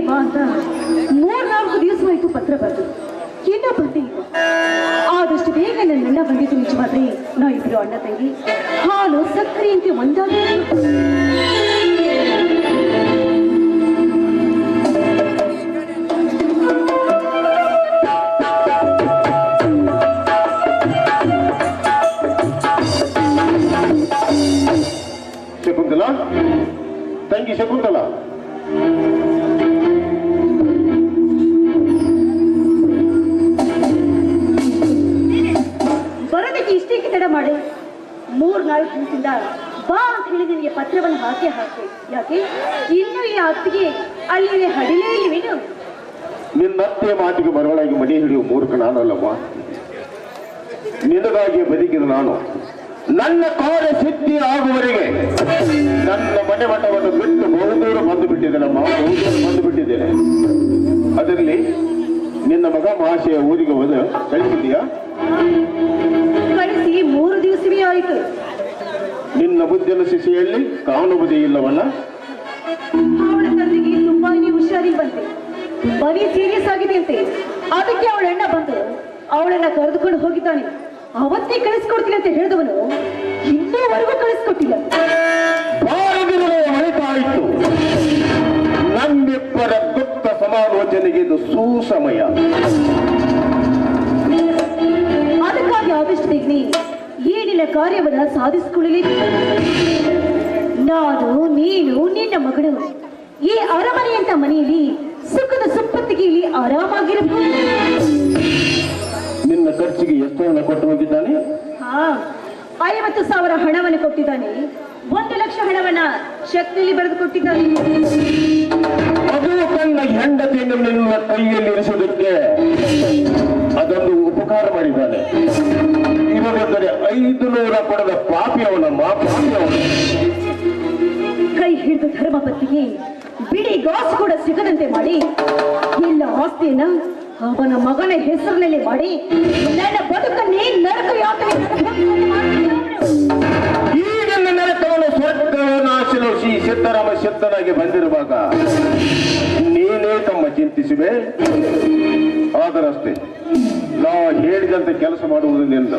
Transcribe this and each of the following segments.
ಬಾ ಅಂತ 3-4 ದಿವಸವಾಯ್ತು ಪತ್ರ ಬರೆದು ಇನ್ನೂ ಬಂದೇ ಇಲ್ಲ. ಆದಷ್ಟು ಬೇಗ ನನ್ನೆಲ್ಲ ಬಂದಿದ್ದು ನಿಜವಾದ್ರೆ ನಾವಿಬ್ರು ಅಣ್ಣ ತಂಗಿ ಹಾಲು ಸಕ್ಕರೆಯಂತೆ ಒಂದಾಗಿ ಶಕುಂತಲಾ, ತಂಗಿ ಶಕುಂತಲಾ, ಬರೋದಕ್ಕೆ ಇಷ್ಟಕ್ಕೆ ತಡ ಮಾಡಿ 3-4 ದಿವಸದಿಂದ ಬಾ ಅಂತ ಹೇಳಿ ನಿನಗೆ ಪತ್ರವನ್ನು ಹಾಕಿ ಯಾಕೆ ಇನ್ನು ಈ ಅತ್ತಿಗೆ ಅಲ್ಲಿ ಹಡಿಲೇ ಇಲ್ವೇನು? ನಿನ್ನತ್ತೆ ಮಾತಿಗೆ ಮರಳಾಗಿ ಮಡಿ ಹಿಡಿಯುವ ಮೂರ್ಖ ನಾನಲ್ಲಮ್ಮ. ನಿನಗಾಗಿ ಬದುಕಿದ ನಾನು ನನ್ನ ಕಾರ್ಯ ಸಿದ್ಧಿ ಆಗುವವರೆಗೆ ನನ್ನ ಮನೆ ಮಠವನ್ನು ಬಿಟ್ಟು ಬಹುದೂರ ಬಂದು ಬಿಟ್ಟಿದ್ದೇನಮ್ಮ, ಬಹುದೂರ ಬಂದು ಬಿಟ್ಟಿದ್ದೇನೆ. ಅದರಲ್ಲಿ ನಿನ್ನ ಮಗ ಮಹಾಶಯ ಊರಿಗೆ ಹೋದ ಕಳಿಸಿದೀಯಾ? ಕಳಿಸಿ 3 ದಿವಸವೇ ಆಯಿತು. ನಿನ್ನ ಬುದ್ಧಿನ ಶಿಶೆಯಲ್ಲಿ ಕಾಣುವುದೇ ಇಲ್ಲವಲ್ಲ? ಅವಳ ತಂದೆಗೆ ತುಂಬಾನೇ ಹುಷಾರಿಲ್ವಂತೆ, ತುಂಬಾನೇ ಸೀರಿಯಸ್ ಆಗಿದೆ ಅಂತೆ. ಅದಕ್ಕೆ ಅವಳ ಅಣ್ಣ ಬಂದು ಅವಳನ್ನ ಕರೆದುಕೊಂಡು ಹೋಗಿದ್ದಾನೆ. ಅವತ್ತೇ ಕಳಿಸ್ಕೊಡ್ತೀನಿ ಅಂತ ಹೇಳಿದವನು ಇನ್ನೂವರೆಗೂ ಕಳಿಸ್ಕೊಟ್ಟಿಲ್ಲ. ಹೊರಟಾಯಿತು. ನಮ್ಮಿಬ್ಬರ ದುಃಖ ಸಮಾಲೋಚನೆಗೆ ಇದು ಸುಸಮಯ. ಅದಕ್ಕಾಗಿ ಆದಷ್ಟು ಬೇಗನೆ ಏನಿಲ್ಲ ಕಾರ್ಯವನ್ನ ಸಾಧಿಸಿಕೊಳ್ಳಲಿ. ನಾನು, ನೀನು, ನಿನ್ನ ಮಗಳು ಈ ಅರಮನೆಯಂತ ಮನೆಯಲ್ಲಿ ಸುಖದ ಸುಪ್ಪತ್ತಿಗೆಯಲ್ಲಿ ಆರಾಮಾಗಿರಬಹುದು. ನಿನ್ನ ಖರ್ಚಿಗೆ ಎಷ್ಟು ಹಣ ಕೊಟ್ಟು ಹೋಗಿದ್ದಾನೆ? 50,000 ಹಣವನ್ನು ಕೊಟ್ಟಿದ್ದಾನೆ. 1 ಲಕ್ಷ ಹಣವನ್ನ ಶಕ್ತಿಯಲ್ಲಿ ಬರೆದು ಕೊಟ್ಟಿದ್ದಾನೆ. ಅದು ತನ್ನ ಹೆಂಡತಿಯನ್ನು ನಿನ್ನ ಕೈಯಲ್ಲಿ ಇರಿಸುವುದಕ್ಕೆ ಅದೊಂದು ಉಪಕಾರ ಮಾಡಿದ್ದಾನೆ. ಇವಾಗಂದರೆ 500 ಕೊಡದ ಪಾಪಿ ಅವನಮ್ಮ, ಪಾಪಿ ಅವನು. ಕೈ ಹಿಡಿದು ಧರ್ಮಪತ್ತಿಗೆ ಬಿಡಿ ಗಾಸು ಕೂಡ ಸಿಗದಂತೆ ಮಾಡಿ ಎಲ್ಲ ಆಸ್ತಿಯನ್ನ ಅವನ ಮಗನ ಹೆಸರಿನಲ್ಲಿ ಮಾಡಿ ನನ್ನ ಬದುಕನ್ನೇ ನರಕ ಯಾತನೆ. ಈಗ ನರಕವನ್ನು ಸ್ವರ್ಗನಾಶನ ಶ್ರೀ ಸಿದ್ದರಾಮ ಸಿದ್ಧನಾಗಿ ಬಂದಿರುವಾಗ ನೀನೇ ತಮ್ಮ ಚಿಂತಿಸುವೆ. ಆದರಷ್ಟೇ ನಾ ಹೇಳಿದಂತೆ ಕೆಲಸ ಮಾಡುವುದು ನಿನ್ನ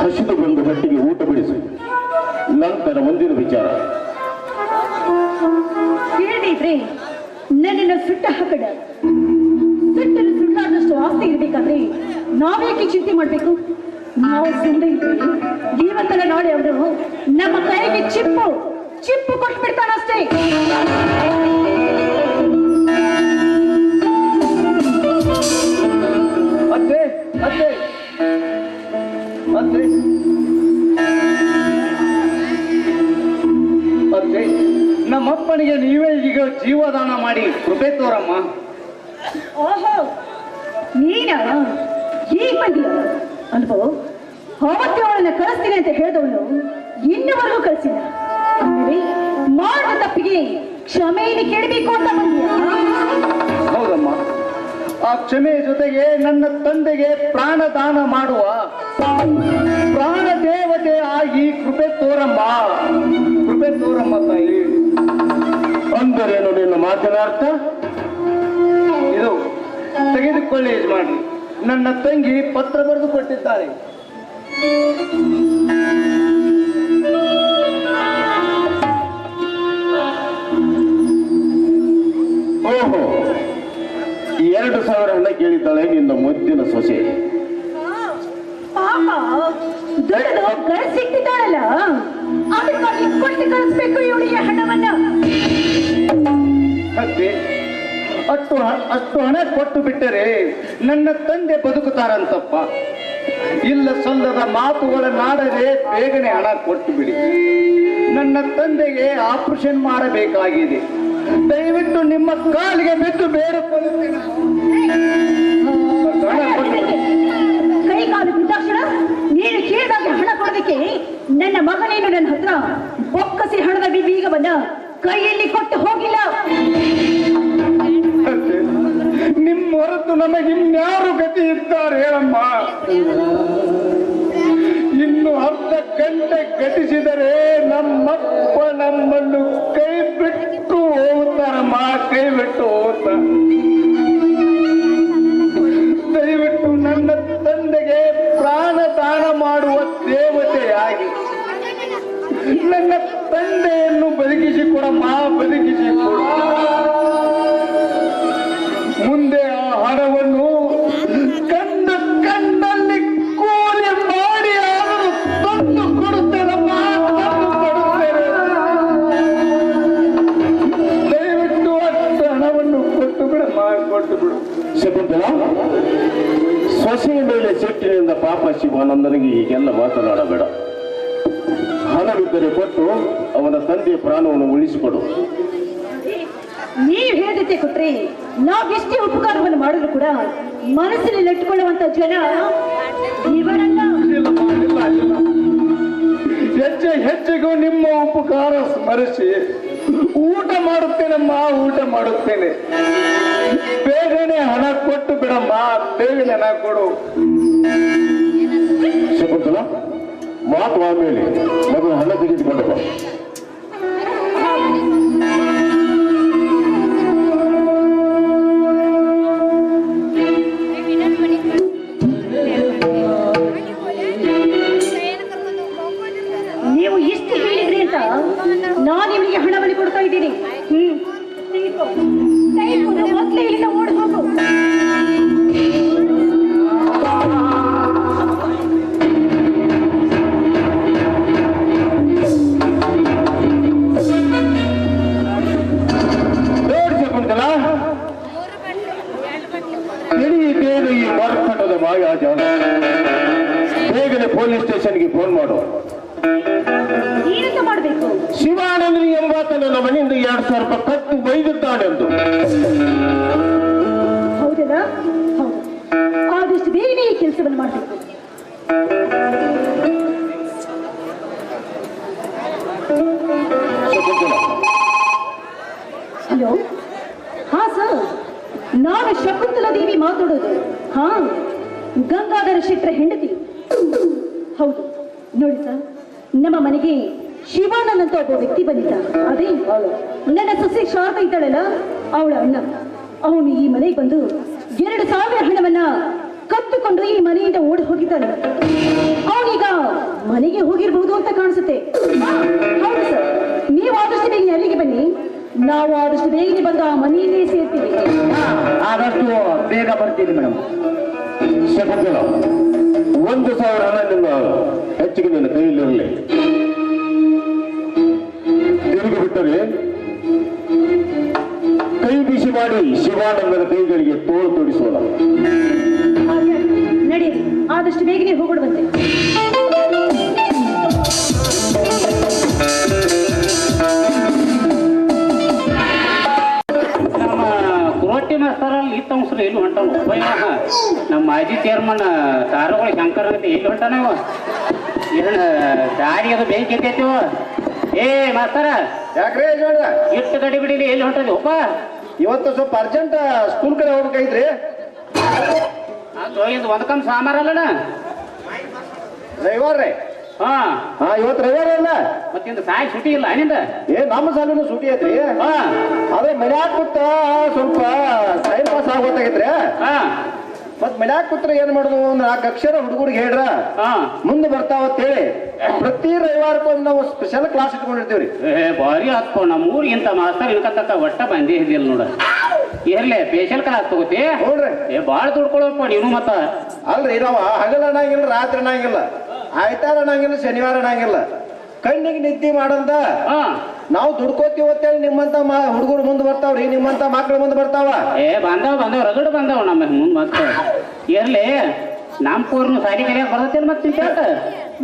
ಹಸಿದು ಬಂದು ಹೊಟ್ಟಿಗೆ ಊಟ ಬಿಡಿಸು. ನಂತರ ಮುಂದಿನ ವಿಚಾರ. ಹೇಳಿದ್ರೆ ನನ್ನನ್ನು ಸುಟ್ಟ ಹಾಕಡ. ಸುಟ್ಟನ್ನು ಸುಳ್ಳಾದಷ್ಟು ಆಸ್ತಿ ಇರ್ಬೇಕಾದ್ರೆ ನಾವೇಕೆ ಚಿಂತೆ ಮಾಡ್ಬೇಕು? ನಾವು ಸುಮ್ಮನೆ ಇದ್ರೆ ಇವತ್ತಲ್ಲ ನಾಳೆ ಅವರು ನಮ್ಮ ಕೈಗೆ ಚಿಪ್ಪು ಕೊಟ್ಟು ಬಿಡ್ತಾನಷ್ಟೇ. ಅತ್ತೆ ಅತ್ತೆ ಅತ್ತೆ ಅತ್ತೆ, ನಮ್ಮಪ್ಪನಿಗೆ ನೀವೇ ಈಗ ಜೀವದಾನ ಮಾಡಿ ಕೃಪೆ ತೋರಮ್ಮ. ಓಹೋ, ನೀನ ಈಗ ಬಂದಿಯ ಅಲ್ವೋ? ಅವತ್ತೇ ಅವಳನ್ನ ಕಳಿಸ್ತೀನಿ ಅಂತ ಹೇಳಿದವನು ಇನ್ನುವರೆಗೂ ಕಳಿಸಿಲ್ಲ. ಅಂದ್ರೆ ಮಾಡಿದ ತಪ್ಪಿಗೆ ಕ್ಷಮೆಯನ್ನು ಕೇಳಬೇಕು ಅಂತ ಬಂದಿಯ? ಹೌದಮ್ಮ, ಆ ಕ್ಷಮೆಯ ಜೊತೆಗೆ ನನ್ನ ತಂದೆಗೆ ಪ್ರಾಣದಾನ ಮಾಡುವ ಪ್ರಾಣ ದೇವತೆ ಆಗಿ ಕೃಪೆ ತೋರಮ್ಮ ತಾಯಿ. ಅಂದರೇನು ನಿನ್ನ ಮಾತಿನ ಅರ್ಥ? ಇದು ತೆಗೆದುಕೊಳ್ಳಿ ಯಜಮಾನ್ರಿ, ನನ್ನ ತಂಗಿ ಪತ್ರ ಬರೆದು ಕೊಟ್ಟಿದ್ದಾರೆ. ಓಹೋ, 2,000 ಹಣ ಕೇಳಿದ್ದಾಳೆ ನಿನ್ನ ಮುದ್ದಿನ ಸೊಸೆ. ಪಾಪ ದುಡ್ಡು ಕಳಿಸಿಟ್ಟಿದ್ದಾಳಲ್ಲ, ಅದಕ್ಕಾಗಿ ಕೊಟ್ಟು ಕಳಿಸ್ಬೇಕು ಇವಳಿಗೆ ಹಣವನ್ನ. ಅತ್ತೆ, ಅಷ್ಟು ಹಣ ಕೊಟ್ಟು ಬಿಟ್ಟರೆ ನನ್ನ ತಂದೆ ಬದುಕುತ್ತಾರಂತಪ್ಪ. ಇಲ್ಲ ಸಲ್ಲದ ಮಾತುಗಳನ್ನಾಡದೆ ಬೇಗನೆ ಹಣ ಕೊಟ್ಟು ಬಿಡಿ. ನನ್ನ ತಂದೆಗೆ ಆಪರೇಷನ್ ಮಾಡಬೇಕಾಗಿದೆ. ದಯವಿಟ್ಟು ನಿಮ್ಮ ಕಾಲಿಗೆ ಬಿದ್ದು ಬೇಡಿಕೊಳ್ಳುತ್ತೇನೆ. ಕೈ ಕಾಲು ಬಿದ್ದಾಕ್ಷಣ ನೀನು ಕೇಳಿದಾಗ ಹಣ ಕೊಡೋದಕ್ಕೆ ನನ್ನ ಮಗನೇನು ನನ್ನ ಹತ್ರ ಬೊಕ್ಕಸಿ ಹಣದ ಬೀಗವನ್ನ ಕೈಯಲ್ಲಿ ಕೊಟ್ಟು ಹೋಗಿಲ್ಲ. ನಿಮ್ಮ ಹೊರತು ನಮಗಿನ್ಯಾರು ಗತಿ ಇದ್ದಾರೆ ಹೇಳಮ್ಮ? ಇನ್ನು ಅರ್ಧ ಗಂಟೆ ಗತಿಸಿದರೆ ನಮ್ಮಪ್ಪ ನಮ್ಮನ್ನು ಕೈ ಬಿಟ್ಟು ಹೋಗುತ್ತಾರಮ್ಮ, ಕೈ ಬಿಟ್ಟು ಹೋಗುತ್ತಾರೆ. ದಯವಿಟ್ಟು ನನ್ನ ತಂದೆಗೆ ಪ್ರಾಣದಾನ ಮಾಡುವ ದೇವತೆಯಾಗಿ ನನ್ನ ತಂದೆಯನ್ನು ಬದುಕಿಸಿಕೊಡಮ್ಮ, ಬದುಕಿಸಿಕೊಡು. ಮುಂದೆ ಆ ಹಣವನ್ನು ಕಣ್ಣಲ್ಲಿ ಕೂಲಿ ಮಾಡಿ ಆದರೂ ತಂದು ಕೊಡುತ್ತೇನಮ್ಮ, ತಂದು ಕೊಡುತ್ತೇನೆ. ದಯವಿಟ್ಟು ಅಷ್ಟು ಹಣವನ್ನು ಕೊಟ್ಟು ಬಿಡಮ್ಮ, ಕೊಟ್ಟು ಬಿಡು. ಶಕುಂತಲ, ಸೊಸೆಯ ಮೇಲೆ ಸಿಟ್ಟಿನಿಂದ ಪಾಪ ಶಿವಾನಂದನಿಗೆ ಹೀಗೆಲ್ಲ ಮಾತನಾಡಬೇಡ. ಹಣವಿದ್ದರೆ ಕೊಟ್ಟು ಅವನ ತಂದೆಯ ಪ್ರಾಣವನ್ನು ಉಳಿಸಿಕೊಡು. ನೀವು ಹೇಳಿದ್ದೆ ಕೊಟ್ರೆ ನಾವೆಷ್ಟೇ ಉಪಕಾರವನ್ನು ಮಾಡಿದ್ರು ಕೂಡ ಮನಸ್ಸಿನಲ್ಲಿ ಇಟ್ಟುಕೊಳ್ಳುವಂತ ಜನ ಇವರನ್ನ. ಹೆಚ್ಚೆಗೂ ನಿಮ್ಮ ಉಪಕಾರ ಸ್ಮರಿಸಿ ಊಟ ಮಾಡುತ್ತೇನಮ್ಮ, ಊಟ ಮಾಡುತ್ತೇನೆ. ಬೇಗನೆ ಹಣ ಕೊಟ್ಟು ಬಿಡಮ್ಮ, ಬೇಗನೆ ಹಣ ಕೊಡು. ಶಕುಂತಲ, ಮಾತು ಆಮೇಲೆ ಮೊದಲು ಹಣ ತೆಗೆದುಕೊಂಡು ಬಾ. ನೀವು ಎಷ್ಟು ಹೇಳಿದ್ರಿ ಅಂತ ನಾನು ಇವನಿಗೆ ಹಣವನ್ನು ಕೊಡ್ತಾ ಇದ್ದೀನಿ. ಮೊದಲೇ ಇಲ್ಲಿಂದ ಓಡಿ ಹೋಗು. ತಿಳಿಯಿದ್ದೇನು ಈ ಮಾರ್ಕಟದ ಮಾಯಾಜಾಲ? ಬೇಗನೆ ಪೊಲೀಸ್ ಸ್ಟೇಷನ್ಗೆ ಫೋನ್ ಮಾಡು. ಏನಂತ ಮಾಡಬೇಕು? ಶಿವಾನಂದನಿಗೆ ಎಂಬಾತ ನನ್ನ ಮನೆಯಿಂದ 2,000 ರೂಪಾಯಿ ಕಟ್ಟು ಒಯ್ದಿದ್ದಾನೆಂದು. ಹೌದಲ್ಲ? ಹೌದು. ಆದಷ್ಟು ಬೇಗನೆ ಈ ಕೆಲಸವನ್ನು ಮಾಡಬೇಕು. ಹಲೋ, ಹಾ ಸರ್, ನಾನು ಶಕುಂತಲಾ ದೇವಿ ಮಾತಾಡೋದು. ಹಾ, ಗಂಗಾಧರ ಶೆಟ್ಟರ ಹೆಂಡತಿ. ಹೌದು ನೋಡಿ ಸರ್, ನಮ್ಮ ಮನೆಗೆ ಶಿವಾನಂದ್ ಅಂತ ಒಬ್ಬ ವ್ಯಕ್ತಿ ಬಂದಿದ್ದ. ಅದೇ ನನ್ನ ಸೊಸೆ ಶಾರದಾ ಇದ್ದಾಳಲ್ಲ, ಅವಳ ಅಣ್ಣ. ಅವನು ಈ ಮನೆಗೆ ಬಂದು 2,000 ಹಣವನ್ನ ಕತ್ತುಕೊಂಡು ಈ ಮನೆಯಿಂದ ಓಡಿ ಹೋಗಿದ್ದಾನೆ. ಅವನೀಗ ಅಂತ ಕಾಣಿಸುತ್ತೆ. ಹೌದು ಸರ್, ನೀವು ಆದಷ್ಟು ಬೇಗನೆ ಅಲ್ಲಿಗೆ ಬನ್ನಿ. ನಾವು ಆದಷ್ಟು ಬೇಗನೆ ಬಂದು ಆ ಮನೆಯಲ್ಲೇ ಸೇರ್ತೀವಿ. ಆದಷ್ಟು ಬೇಗ ಬರ್ತೀನಿ ಮೇಡಮ್. ಶಕುಂತಲ, 1,000 ಹಣ ನಿನ್ನ ಹೆಚ್ಚಿಗೆ ನಿನ್ನ ಕೈಯಲ್ಲಿರಲಿ. ತಿರುಗಿ ಬಿಟ್ಟರೆ ಕೈ ಬಿಸಿ ಮಾಡಿ ಶಿವಾನಂದನ ಕೈಗಳಿಗೆ ತೋಳು ತೊಡಿಸೋಣ. ಹಾಗೆ ನಡೆಯಿರಿ, ಆದಷ್ಟು ಬೇಗನೆ ಹೋಗ್ಬಿಡುವಂತೆ. ನಮ್ಮ ಕುರೊಟ್ಟಿ ಮಾಸ್ತರಲ್ಲಿ ಇತ್ತ ಮುಸ್ರು ಎಲ್ಲಿ ಹೊಂಟಾವ ನಮ್ಮ ಮಾಜಿ ಚೇರ್ಮನ್ ತಾರುಗಳು ಶಂಕರ್ ಅಂತ ಎಲ್ಲಿ ಹೊಂಟಾನ ಇವ ಏನು ದಾರಿ ಅದು ಬೆಂಕಿ ಎತ್ತೈತಿವ. ಏ ಮಾಸ್ತರ ಯಾಕ್ರೆ ಯಜಮಾನ್ರ ಇಟ್ಟು ಗಡಿ ಬಿಡಿಲಿ ಎಲ್ಲಿ ಹೊಂಟದಿ ಒಪ್ಪ? ಇವತ್ತು ಸ್ವಲ್ಪ ಅರ್ಜೆಂಟ್ ಸ್ಕೂಲ್ ಕಡೆ ಹೋಗ್ಬೇಕಾಗಿದ್ರಿ. ಅದು ಇದು ಒಂದ್ಕಂದ್ ಸಾಮಾರಲ್ಲಣ ರವಿವಾರ ರೀ. ಹಾ ಇವತ್ತು ರವಿವಾರ ಅಲ್ಲ, ಮತ್ತಿಂದ ಸಾಯಿ ಸುಟಿ ಇಲ್ಲ ನಿಂದ? ನಮ್ಮ ಸಾಲಿನ ಸೂಟಿ ಐತ್ರಿ. ಹಾ ಅದೇ ಮನ್ಯಾಗ ಕೂತ ಸ್ವಲ್ಪ ಟೈಮ್ ಪಾಸ್ ಆಗೋತ್ತಾಗೈತ್ರಿ. ಹಾ ಮತ್ ಮನ್ಯಾಗ ಕೂತ್ರ ಏನ್ ಮಾಡುದು, 4 ಅಕ್ಷರ ಹುಡುಗರಿಗೆ ಹೇಳ್ರ ಹಾ ಮುಂದೆ ಬರ್ತಾವತ್ತೇಳಿ ಪ್ರತಿ ರವಿವಾರಕ್ಕೊಂದು ನಾವು ಸ್ಪೆಷಲ್ ಕ್ಲಾಸ್ ಇಟ್ಕೊಂಡಿರ್ತೀವ್ರಿ. ಏ ಭಾರಿ ಹತ್ಕೊ ನಮ್ಮ ಊರಿಗಿಂತ ಮಾಸ್ತರ್ ಇನ್ಕಂತ ಒಟ್ಟ ಬಂದೇ ಇದಿಲ್ಲ ನೋಡ. ಇರ್ಲೆ ಸ್ಪೆಷಲ್ ಕ್ಲಾಸ್ ತಗೋತಿ? ನೋಡ್ರಿ ಏ ಭಾಳ ದುಡ್ಕೊಳಪ್ಪ ನೀನು ಮತ್ತ. ಅಲ್ರಿ ನಾವು ಹಗಲ್ ಅನ್ನಂಗಿಲ್ಲ, ರಾತ್ರಿ ಅನ್ನಂಗಿಲ್ಲ, ಆಯ್ತಾರ ಅನ್ನಂಗಿಲ್ಲ, ಶನಿವಾರ ಅನ್ನಂಗಿಲ್ಲ. ಕಣ್ಣಿಗೆ ನಿದ್ದೆ ಮಾಡಂದ ಹಾ ನಾವು ದುಡ್ಕೋತೀವಿ ಅಂತೇಳಿ ನಿಮ್ಮಂತ ಹುಡುಗರು ಮುಂದೆ ಬರ್ತಾವ್ರಿ, ನಿಮ್ಮಂತ ಮಕ್ಳು ಮುಂದೆ ಬರ್ತಾವ. ಏ ಬಂದವ ರಗಡ್ ಬಂದವ ನಮ್ಮ ಮುಂದ್ ಮತ್ತ. ಇರ್ಲಿ ನಮ್ಮ ಪೂರ್ನು ಸಾಲಿ ಕಲಿಯಾಕ ಬರ್ತೇನೆ ಮತ್ತೆ ಕೇಟ.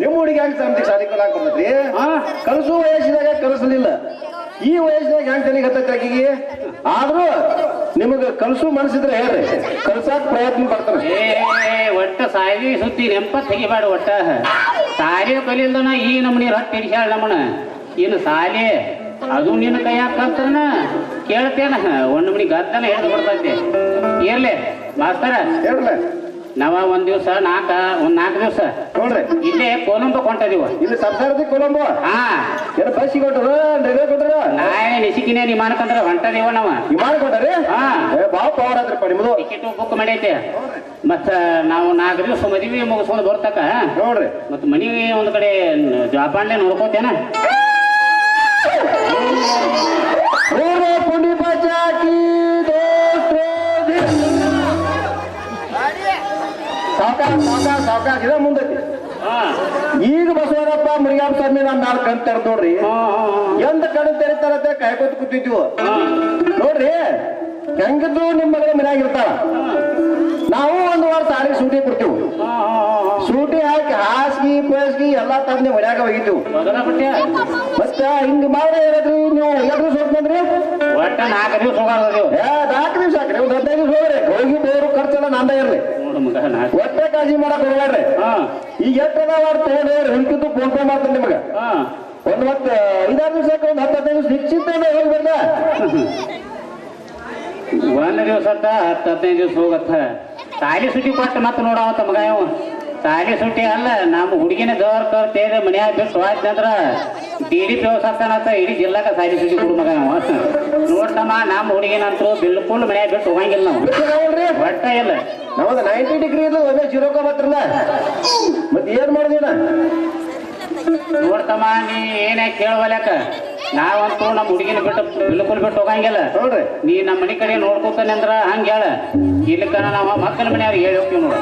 ನಿಮ್ಮ ಹುಡುಗಿ ಹೆಂಗ್ ಸಮತಿಗೆ ಶಾಲಿ ಕಲಾಕ್ ಬರ್ತೈತ್ರಿ? ಹಾ ಕಲಿಸು ವಯಸ್ಸಿನಾಗ ಕಲಿಸಲಿಲ್ಲ, ಈ ವಯಸ್ಸಿನಾಗ ಹೆಂಗ್ ತಲೆಗೆ ಹತ್ತೈತಿ ಆಕಿಗೆ. ಆದ್ರೂ ನಿಮಗ ಕಲಿಸು ಮನಸ್ಸಿದ್ರೆ ಹೇಳ್ರಿ, ಕಲ್ಸಾಕ್ ಪ್ರಯತ್ನ ಪಡ್ತಾನೆ. ಏ ಒಟ್ಟ ಸಾಲಿ ಸುದ್ದಿ ನೆಂಪ ತೆಗಿಬೇಡ. ಒಟ್ಟ ಸಾಲಿ ಕಲಿಲ್ದನ ಈ ನಮ್ಮನಿ ರೊಟ್ಟ ಹಿಡಿಸ್ಯಾಳ ನಮ್ಮನ. ಇನ್ನು ಸಾಲಿ ಅದು ನಿನ್ನ ಕೈಯಾಗ ಕಲ್ತನ ಕೇಳ್ತೇನ ಒಂದ್ ಮನಿ ಗದ್ದನ ಹಿಡಿದು ಬಿಡ್ತೈತಿ. ಇರ್ಲಿ ಮಾಸ್ತರ, ಹೇಳ್ರಲ್ಲ ನಾವ ಒಂದ್ ನಾಲ್ಕು ದಿವಸ ನೋಡ್ರಿ, ಇಲ್ಲೇ ಕೊಲಂಬ ಕೊಂಟದಿವ. ಇಲ್ಲಿ ಸಂಸಾರದಿ ಕೊಲಂಬೋ ಹಾ ಏನು ಬಸ್ಸಿಗೆ ಕೊಟ್ರ ರೈಲ್ವೆ ಕೊಟ್ರ ನಾಳೆ ನಿಸಿಕಿನೇ ವಿಮಾನಕ್ಕಂದ್ರ ಹೊಂಟದಿವ ನಾವ. ವಿಮಾನ ಕೊಟ್ಟಾರಿ? ಹಾ ಬಾಳ ಪವರ್ ಆದ್ರಪ್ಪ ನಿಮ್ದು. ಟಿಕೆಟ್ ಬುಕ್ ಮಾಡೈತೆ. ಮತ್ತ ನಾವು 4 ದಿವಸ ಮದುವೆ ಮುಗಿಸ್ಕೊಂಡು ಬರ್ತಕ ನೋಡ್ರಿ ಮತ್ತ ಮನಿ ಒಂದ್ ಕಡೆ ಜಾಪಾನ್ಲೆ ನೋಡ್ಕೋತೇನ. ಪುಂಡಿ ಬಚಾಕಿ ಸಾವ್ಕಾಶ ಇದ ಮುಂದೈತಿ. ಹಾ ಈಗ ಬಸವರಪ್ಪ ಮುರಿಗಾಮ ಸ್ವಾಮಿ ನಮ್ ನಾಲ್ಕು ಕಣ್ ತೆರೆದ್ ನೋಡ್ರಿ. ಎಂದ ಕಣ್ ತೆರಿತಾರತ್ತೆ ಕಾಯ್ಕೋತ ಕೂತಿದ್ವು ನೋಡ್ರಿ. ಹೆಂಗಿದ್ರು ನಿಮ್ ಮಗಳ ಮನ್ಯಾಗ ಇರ್ತಾಳ. ನಾವು 1 ವಾರ ಸಾಲಿ ಸೂಟಿ ಕೊಡ್ತೀವಿ. ಸೂಟಿ ಹಾಕಿ ಹಾಸಿಗೆ ಪೇಸ್ಗಿ ಎಲ್ಲಾ ತಂದೆ ಮನ್ಯಾಗ ಒಯ್ತೀವಿ. ಮತ್ತ ಹಿಂಗ್ ಮಾಡಿ ಹೇಳಿದ್ರಿ ನೀವು 2 ದಿವಸ ಹೋಗ್ತಂದ್ರಿ. ಒಟ್ಟ 4 ದಿವಸ ಹೋಗಾರದೇವ್. 4 ದಿವಸ ಹಾಕ್ರಿ, 15 ದಿವಸ ಹೋಗ್ರಿ. ಹೋಗಿ ಬೋರು ಖರ್ಚೆಲ್ಲ ನಂದ ಇರ್ಲಿ. ನೋಡು ಮಗ ನಾಲ್ಕು. ಒಟ್ಟೆ ಕಾಳಜಿ ಮಾಡಕ್ ಹೋಗ್ಬೇಡ್ರಿ. ಈಗ ಎಷ್ಟದ ತಗೊಂಡ್ರಿ ಹಿಂಕಿದ್ದು ಫೋನ್ ಪೇ ಮಾಡ್ತಾನೆ ನಿಮ್ಗೆ. ಒಂದ್ ಮತ್ತ 5-6 ದಿವಸಕ್ಕೆ ಒಂದು 10-15 ದಿವಸ ನಿಶ್ಚಿತ ಹೋಗಿ ಬರ್ಲ. 1 ದಿವಸ 10-15 ದಿವಸ ಹೋಗತ್ತ. ಸಾಲಿ ಸುಟಿ ಕೊಟ್ಟು ಮತ್ತೆ ನೋಡಾವತ್ತ ಮಗ ಇವ. ಸಾಲಿ ಸುಟಿ ಅಲ್ಲ, ನಮ್ಮ ಹುಡುಗಿನ ಜವಾರ್ ಕರ್ತೇವೆ ಮನ್ಯಾಗ ಬಿಟ್ಟು ಹೋಯ್ತಂದ್ರ DDP ವ್ಯವಸ್ಥಾನತ್ತ ಇಡೀ ಜಿಲ್ಲಾಕ ಸಾಲಿ ಸುಟಿ ಕೊಡು ಮಗ ಇವ. ನೋಡ್ತಮ್ಮ ನಮ್ಮ ಹುಡುಗಿನಂತೂ ಬಿಲ್ಕುಲ್ ಮನ್ಯಾಗ ಬಿಟ್ಟು ಹೋಗಂಗಿಲ್ಲ ನಾವು. ಒಟ್ಟ ಇಲ್ಲ ನಮ್ಮದು 90 ಡಿಗ್ರಿ ಇದು ಒಮ್ಮೆ 0 ಬತ್ರಲ್ಲ. ಮತ್ತೆ ಏನ್ ಮಾಡಿದೀನ ನೋಡ್ತಮ್ಮ, ನೀ ಏನೇ ಕೇಳವಲ್ಯಾಕ ನಾವಂತೂ ನಮ್ಮ ಹುಡುಗಿನ ಬಿಟ್ಟು ಬಿಲ್ಕುಲ್ ಬಿಟ್ಟು ಹೋಗಂಗಿಲ್ಲ ನೋಡ್ರಿ. ನೀ ನಮ್ಮ ಮನೆ ಕಡೆ ನೋಡ್ಕೊತಾನೆ ಅಂದ್ರ ಹಂಗ ಹೇಳ. ಇಲ್ಲಿಕ ನಾವು ಮಕ್ಕಳ ಮನೆಯವ್ರಿಗೆ ಹೇಳಿ ಹೋಗ್ತೀವಿ ನೋಡು.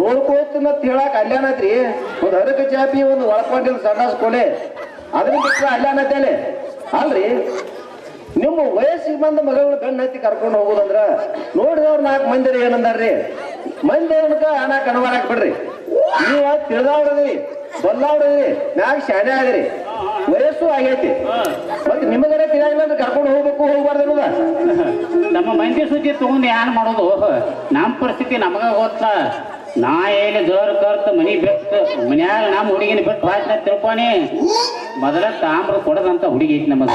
ನೋಡ್ಕೋತನತ್ ಹೇಳಕ್ ಅಲ್ಯಾನ ಐತ್ರಿ. ಒಂದು ಹರಕ ಚಾಪಿ ಒಂದು ಒಳಕೊಂಡಿಲ್ಲ ಸಣ್ಣಸ್ ಕೊಲೆ ಅದನ್ನ ಬಿಟ್ರೆ ಅಲ್ಯಾನ ಐತೇಳಿ ಅಲ್ರಿ. ನಿಮ್ಮ ವಯಸ್ಸಿಗೆ ಬಂದ ಮಗಳು ಗಂಡ ಹತ್ತಿ ಕರ್ಕೊಂಡು ಹೋಗುದಂದ್ರ ನೋಡಿದವ್ರು 4 ಮಂದಿ ಏನಂದಾರ್ರಿ, ಮಂದಿ ಏನಕ ಹಣ ಕಣವಾಡಕ್ ಬಿಡ್ರಿ. ನೀವ ತಿಳಿದವ್ರದ್ರಿ, ಬಲ್ಲವ್ರದ್ರಿ, ಮ್ಯಾಗ ಶಾಣೆ ಆಗ್ರಿ, ವಯಸ್ಸು ಆಗೈತಿ. ಮತ್ತೆ ನಿಮಗರೆ ತಿಳಿಯಾಗಿಲ್ಲ ಅಂದ್ರೆ ಕರ್ಕೊಂಡು ಹೋಗ್ಬೇಕು ಹೋಗ್ಬಾರ್ದು ಅನ್ನೋದ. ನಮ್ಮ ಮಂದಿ ಸುದ್ದಿ ತಗೊಂಡು ಏನ್ ಮಾಡೋದು? ನಮ್ಮ ಪರಿಸ್ಥಿತಿ ನಮಗ ಗೊತ್ತ. ನಾ ಎಲ್ಲಿ ಜೋರ್ ಕರ್ತ ಮನಿ ಬಿಟ್ಟು ಮನ್ಯಾಗ ನಮ್ಮ ಹುಡುಗಿನ ಬಿಟ್ಟು ಹಾಕ್ನ ತಿಳ್ಕೊನಿ. ಮೊದಲ ತಾಮ್ರ ಕೊಡದಂತ ಹುಡುಗಿ ಐತಿ ನಮಗ.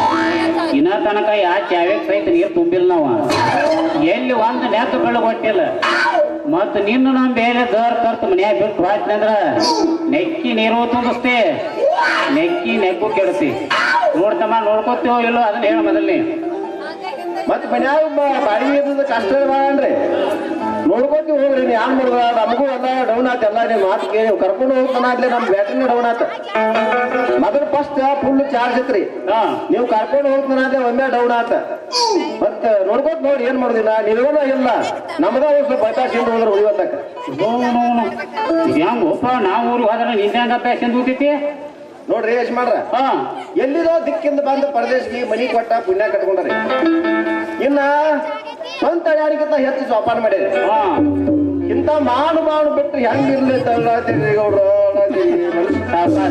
ಇನ್ನ ತನಕ ಚಾವ್ಯಾಗ ಸಹಿತ ನೀರು ತುಂಬಿಲ್ಲ ನಾವು. ಎಲ್ಲಿ ಒಂದು ನೆತ್ತು ಬೆಳಗ್ಗೆ ಕೊಟ್ಟಿಲ್ಲ. ಮತ್ತ ನಿನ್ನ ನಮ್ಮ ಬೇರೆ ಜೋರ್ ಕರ್ತ ಮನ್ಯಾಗ ಬಿಟ್ಟು ಹಾಕ್ನಂದ್ರ ನೆಕ್ಕಿ ನೀರು ತುಂಬಿಸ್ತಿ, ನೆಗ್ಗು ಕೆಡತಿ. ನೋಡ್ತಮ್ಮ, ನೋಡ್ಕೊತೀವೋ ಇಲ್ಲೋ ಅದನ್ನ ಹೇಳ ಮೊದಲನೇ. ಮತ್ ಮನ್ಯಾಗ ಬಾಡಿಗೆ ಕಷ್ಟ ಮಾಡನ್ರಿ. ನೋಡ್ಕೊತೀವಿ ಹೋಗ್ರಿ ನೀ ಯಾನ್ ಮಾಡಿದ್ರ ನಮಗೂ ಎಲ್ಲ ಡೌನ್ ಆತ ಎಲ್ಲ ನೀವು ಮಾತು ಕೇಳಿ ಕರ್ಕೊಂಡು ಹೋಗ್ತಾನ ಆದ್ಲೆ ನಮ್ ಬ್ಯಾಟ್ರಿನ ಡೌನ್ ಆತ ಮೊದಲು ಫಸ್ಟ್ ಫುಲ್ ಚಾರ್ಜ್ ಐತ್ರಿ ಹಾ ನೀವು ಕರ್ಕೊಂಡು ಹೋಗ್ತಾನ ಆದ್ರೆ ಒಮ್ಮೆ ಡೌನ್ ಆತ ಮತ್ತ ನೋಡ್ಕೊತ ನೋಡಿ ಏನ್ ಮಾಡುದಿಲ್ಲ ನಿಲ್ವನ ಇಲ್ಲ ನಮ್ದ ಸ್ವಲ್ಪ ಬೈಪಾಸಿಂದ ಹೋದ್ರೆ ಉಳಿವತ್ತಕ್ಕ ಹೆಂಗಪ್ಪ ನಾವು ಊರಿಗೆ ಹೋದ್ರೆ ನಿಂದ ಹೆಂಗ ಪ್ಯಾಷನ್ ಊತೈತಿ ನೋಡ್ರಿ ಯಜಮಾನ್ರ ಹಾ ಎಲ್ಲಿದೋ ದಿಕ್ಕಿಂದ ಬಂದ ಪರದೇಶಿಗೆ ಮನಿ ಕೊಟ್ಟ ಪುಣ್ಯ ಕಟ್ಕೊಂಡ್ರಿ ಇನ್ನ ಸ್ವಂತ ಯಾರಿಗಿಂತ ಹೆಚ್ಚು ಜೋಪಾನ ಮಾಡ್ಯಾರ ಹಾ ಇಂಥ ಮಾಡು ಬಿಟ್ಟು ಹೆಂಗಿರ್ಲಿ ತಳ್ಳಾತೀರಿ ಗೌಡ್ರು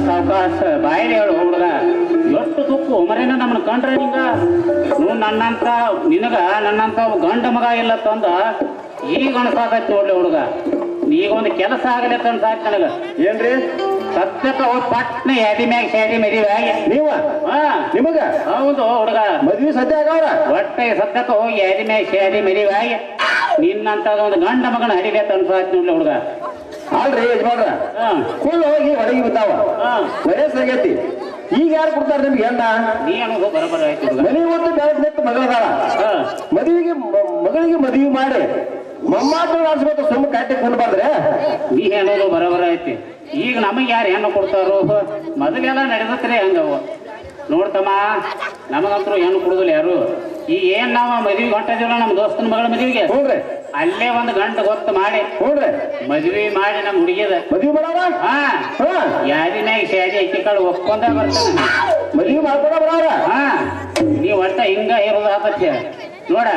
ಸಾವಕಾಶ ಬಾಯಿಲಿ ಹೇಳು ಹುಡುಗ ಎಷ್ಟು ತುಕ್ಕು ಮರೇನ ನಮ್ಮನ್ನ ಕಂಡ್ರೆ ನಿಂಗ ನೀವು ನನ್ನಂತ ನಿನಗ ನನ್ನಂತ ಗಂಡ ಮಗ ಇಲ್ಲ ತಂದ ಈಗ ಅನ್ಸಾಕೈತಿ ನೋಡ್ಲಿ ಹುಡುಗ ಈಗ ಒಂದು ಕೆಲಸ ಆಗಲಿ ಅಂತ ಅನ್ಸಾಕ್ ನನಗ ಏನ್ರಿ ಸತ್ಯಕ್ಕ ಹೋಗಿ ಪಟ್ನ ಎದಿ ಮ್ಯಾಗ ಸೇದಿ ಮದುವೆ ಆಗಿ ನೀವ ಹಾ ನಿಮಗ ಹೌದು ಹುಡುಗ ಮದ್ವಿ ಸದ್ಯ ಆಗವ್ರ ಒಟ್ಟೆ ಸತ್ಯಕ್ಕ ಹೋಗಿ ಎದಿ ಮ್ಯಾಗ ಸೇದಿ ಮದುವೆ ಆಗಿ ನಿನ್ನಂತ ಒಂದು ಗಂಡ ಮಗನ ಹಡಿಲಿ ಅಂತ ಅನ್ಸಾಕ್ ನೋಡ್ಲಿ ಹುಡುಗ ಅಲ್ರಿ ಯಜಮಾನ್ರ ಹಾ ಕುಳ್ಳು ಹೋಗಿ ಹೊರಗೆ ಬಿದ್ದಾವ ಹಾ ವಯಸ್ಸಾಗೈತಿ ಈಗ ಯಾರು ಕೊಡ್ತಾರ ನಿಮ್ಗೆ ಹೆಣ್ಣ ನೀ ಅನ್ನೋದು ಬರೋಬರ ಆಯ್ತು ಹುಡುಗ ಮನೆ ಒಂದು ಬೆಳಗ್ಗೆ ನಿಂತು ಮಗಳದಾಳ ಹಾ ಮಗಳಿಗೆ ಮದುವೆ ಮಾಡಿ ಮೊಮ್ಮಕ್ಕಳು ಆಡ್ಸ್ಬೇಕು ಸುಮ್ಮ ಕಾಟಿ ಕೊಂಡು ಬಂದ್ರೆ ನೀ ಹೇಳೋದು ಬರೋಬರ ಐತಿ ಈಗ ನಮಗೆ ಯಾರು ಹೆಣ್ಣು ಕೊಡ್ತಾರೋ ಮೊದಲೆಲ್ಲ ನಡೆದತ್ರಿ ಹಂಗವು ನೋಡ್ತಮ್ಮ ನಮಗಂತರೂ ಹೆಣ್ಣು ಕೊಡುದಿಲ್ಲ ಯಾರು ಈಗ ಏನ್ ನಾವು ಮದ್ವಿಗೆ ಹೊಂಟಿದಿಲ್ಲ ನಮ್ಮ ದೋಸ್ತನ ಮಗಳ ಮದುವೆಗೆ ಹ್ಞೂನ್ರಿ ಅಲ್ಲೇ ಒಂದು ಗಂಟೆ ಗೊತ್ತು ಮಾಡಿ ಹ್ಞೂನ್ರಿ ಮದ್ವಿ ಮಾಡಿ ನಮ್ಮ ಹುಡುಗಿದ ಮದುವೆ ಮಾಡಾರ ಹಾ ಹಾ ಯಾದಿನಾಗ ಶಾದಿ ಅಕ್ಕಿ ಕಾಳು ಒಪ್ಕೊಂಡ ಬರ್ತಾನೆ ಮದುವೆ ಮಾಡ್ಕೊಂಡ ಬರಾರ ಹಾ ನೀವ್ ಒಟ್ಟ ಹಿಂಗ ಇರೋದು ಆತತ್ತೆ ನೋಡ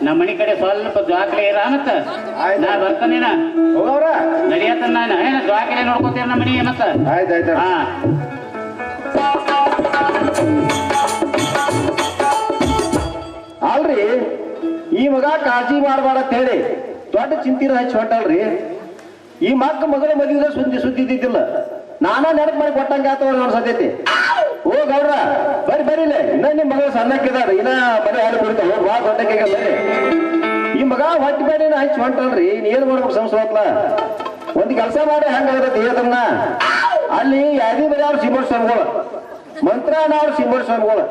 ನಮ್ಮ ಮನಿ ಕಡೆ ಸ್ವಲ್ಪ ಜ್ವಾಕಲೆ ಇರ ಅನ್ನತ್ತ ನಾ ಬರ್ತಾನೇನ ಹೋಗವ್ರ ನಡಿಯತ್ತ ನಾನು ಏನ ಜ್ವಾಕಲೆ ನೋಡ್ಕೊತೀರ ನಮ್ಮ ಮನಿ ಏನತ್ತ ಆಯ್ತಾಯ್ತು ಹಾ ಅಲ್ರಿ ಈ ಮಗ ಕಾಳಜಿ ಮಾಡಬಾರ ಅಂತ ಹೇಳಿ ದೊಡ್ಡ ಚಿಂತಿನ ಹಚ್ಚಿ ಹೊಂಟಲ್ರಿ ಈ ಮಗಳ ಮದುವೆ ಸುದ್ದಿ ಇದ್ದಿದ್ದಿಲ್ಲ ನಾನಾ ನೆನಪು ಮಾಡಿ ಕೊಟ್ಟಂಗೆ ಆತವ್ರ ಅನ್ಸತೈತಿ ಓ ಗೌಡ್ರ ಬರ್ರಿಲೆ ಇನ್ನ ನಿಮ್ ಮಗಳು ಸಣ್ಣಕ್ಕಿದಾರ ಇನ್ನ ಬರೀ ಹಾಲು ಕುಡಿತಾವ ಹೋಗ್ ಬಾ ದೊಡ್ಡಕ್ಕೆ ಬರ್ರಿ ಈ ಮಗ ಹೊಟ್ಟಿ ಬೇಡಿನ ಹಚ್ಚಿ ಹೊಂಟಲ್ರಿ ಏನ್ ಮಾಡ್ಬೇಕು ಸಂಸ್ಕೃತ್ಲ ಒಂದ್ ಕೆಲಸ ಮಾಡಿ ಹೆಂಗಾಗತ್ತೆ ಹೇಳ್ತನ್ನ ಅಲ್ಲಿ ಯಾದಿ ಬರೀ ಅವ್ರು ಸಿಂಬರ್ ಸ್ವಾಮಿಗಳು ಮಂತ್ರಾನ ಅವ್ರು ಸಿಂಬರ್ ಸ್ವಾಮಿಗಳು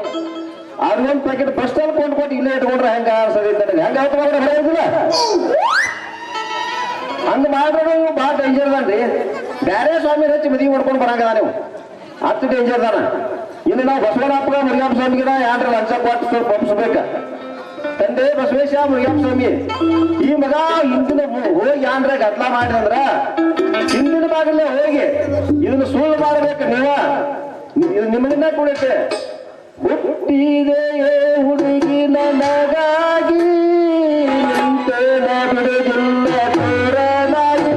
ಅವ್ರಿಗೊಂದು ಪ್ಯಾಕೆಟ್ ಬಸ್ ಸ್ಟಾಂಡ್ ಕೊಟ್ಟು ಇಲ್ಲೇ ಇಟ್ಕೊಂಡ್ರೆ ಹೆಂಗ ಅನ್ಸದಿಲ್ಲ ಹೆಂಗ ಹೊರಗಿಲ್ಲ ಹಂಗ ಮಾಡಿದ್ರೆ ನೀವು ಭಾಳ ಡೇಂಜರ್ ಅದಾನ್ರಿ ಬ್ಯಾರೆ ಸ್ವಾಮಿ ಹಚ್ಚಿ ಮದುವೆ ಮಾಡ್ಕೊಂಡು ಬರಂಗದ ನೀವು ಅಷ್ಟು ಡೇಂಜರ್ ಅದಾನ ಇನ್ನು ನಾವು ಬಸವನಪ್ಪಗ ಮುರಿಗಪ್ಪ ಸ್ವಾಮಿಗಿನ ಯಾನ್ರ ಲಂಚ ಕೊಟ್ಟು ಸ್ವಲ್ಪ ಪಂಪಿಸ್ಬೇಕ ತಂದೆ ಬಸವೇಶ ಮುರಿಗಪ್ಪ ಸ್ವಾಮಿ ಈ ಮಗ ಹಿಂದಿನ ಹೋಗಿ ಯಾನ್ರ ಗದ್ಲ ಮಾಡಿದಂದ್ರ ಹಿಂದಿನ ಭಾಗಲ್ಲೇ ಹೋಗಿ ಇದನ್ನ ಸುಳ್ಳು ಮಾಡಬೇಕು ನೀವು ನಿಮ್ಮನ್ನ ಕುಡಿತೆ ಹುಟ್ಟಿದೆಯೇ ಹುಡುಗಿ ನನಗಾಗಿ ನಿಂತೇನ ಬಿಡುವುದಿಲ್ಲ ದೂರನಾಗಿ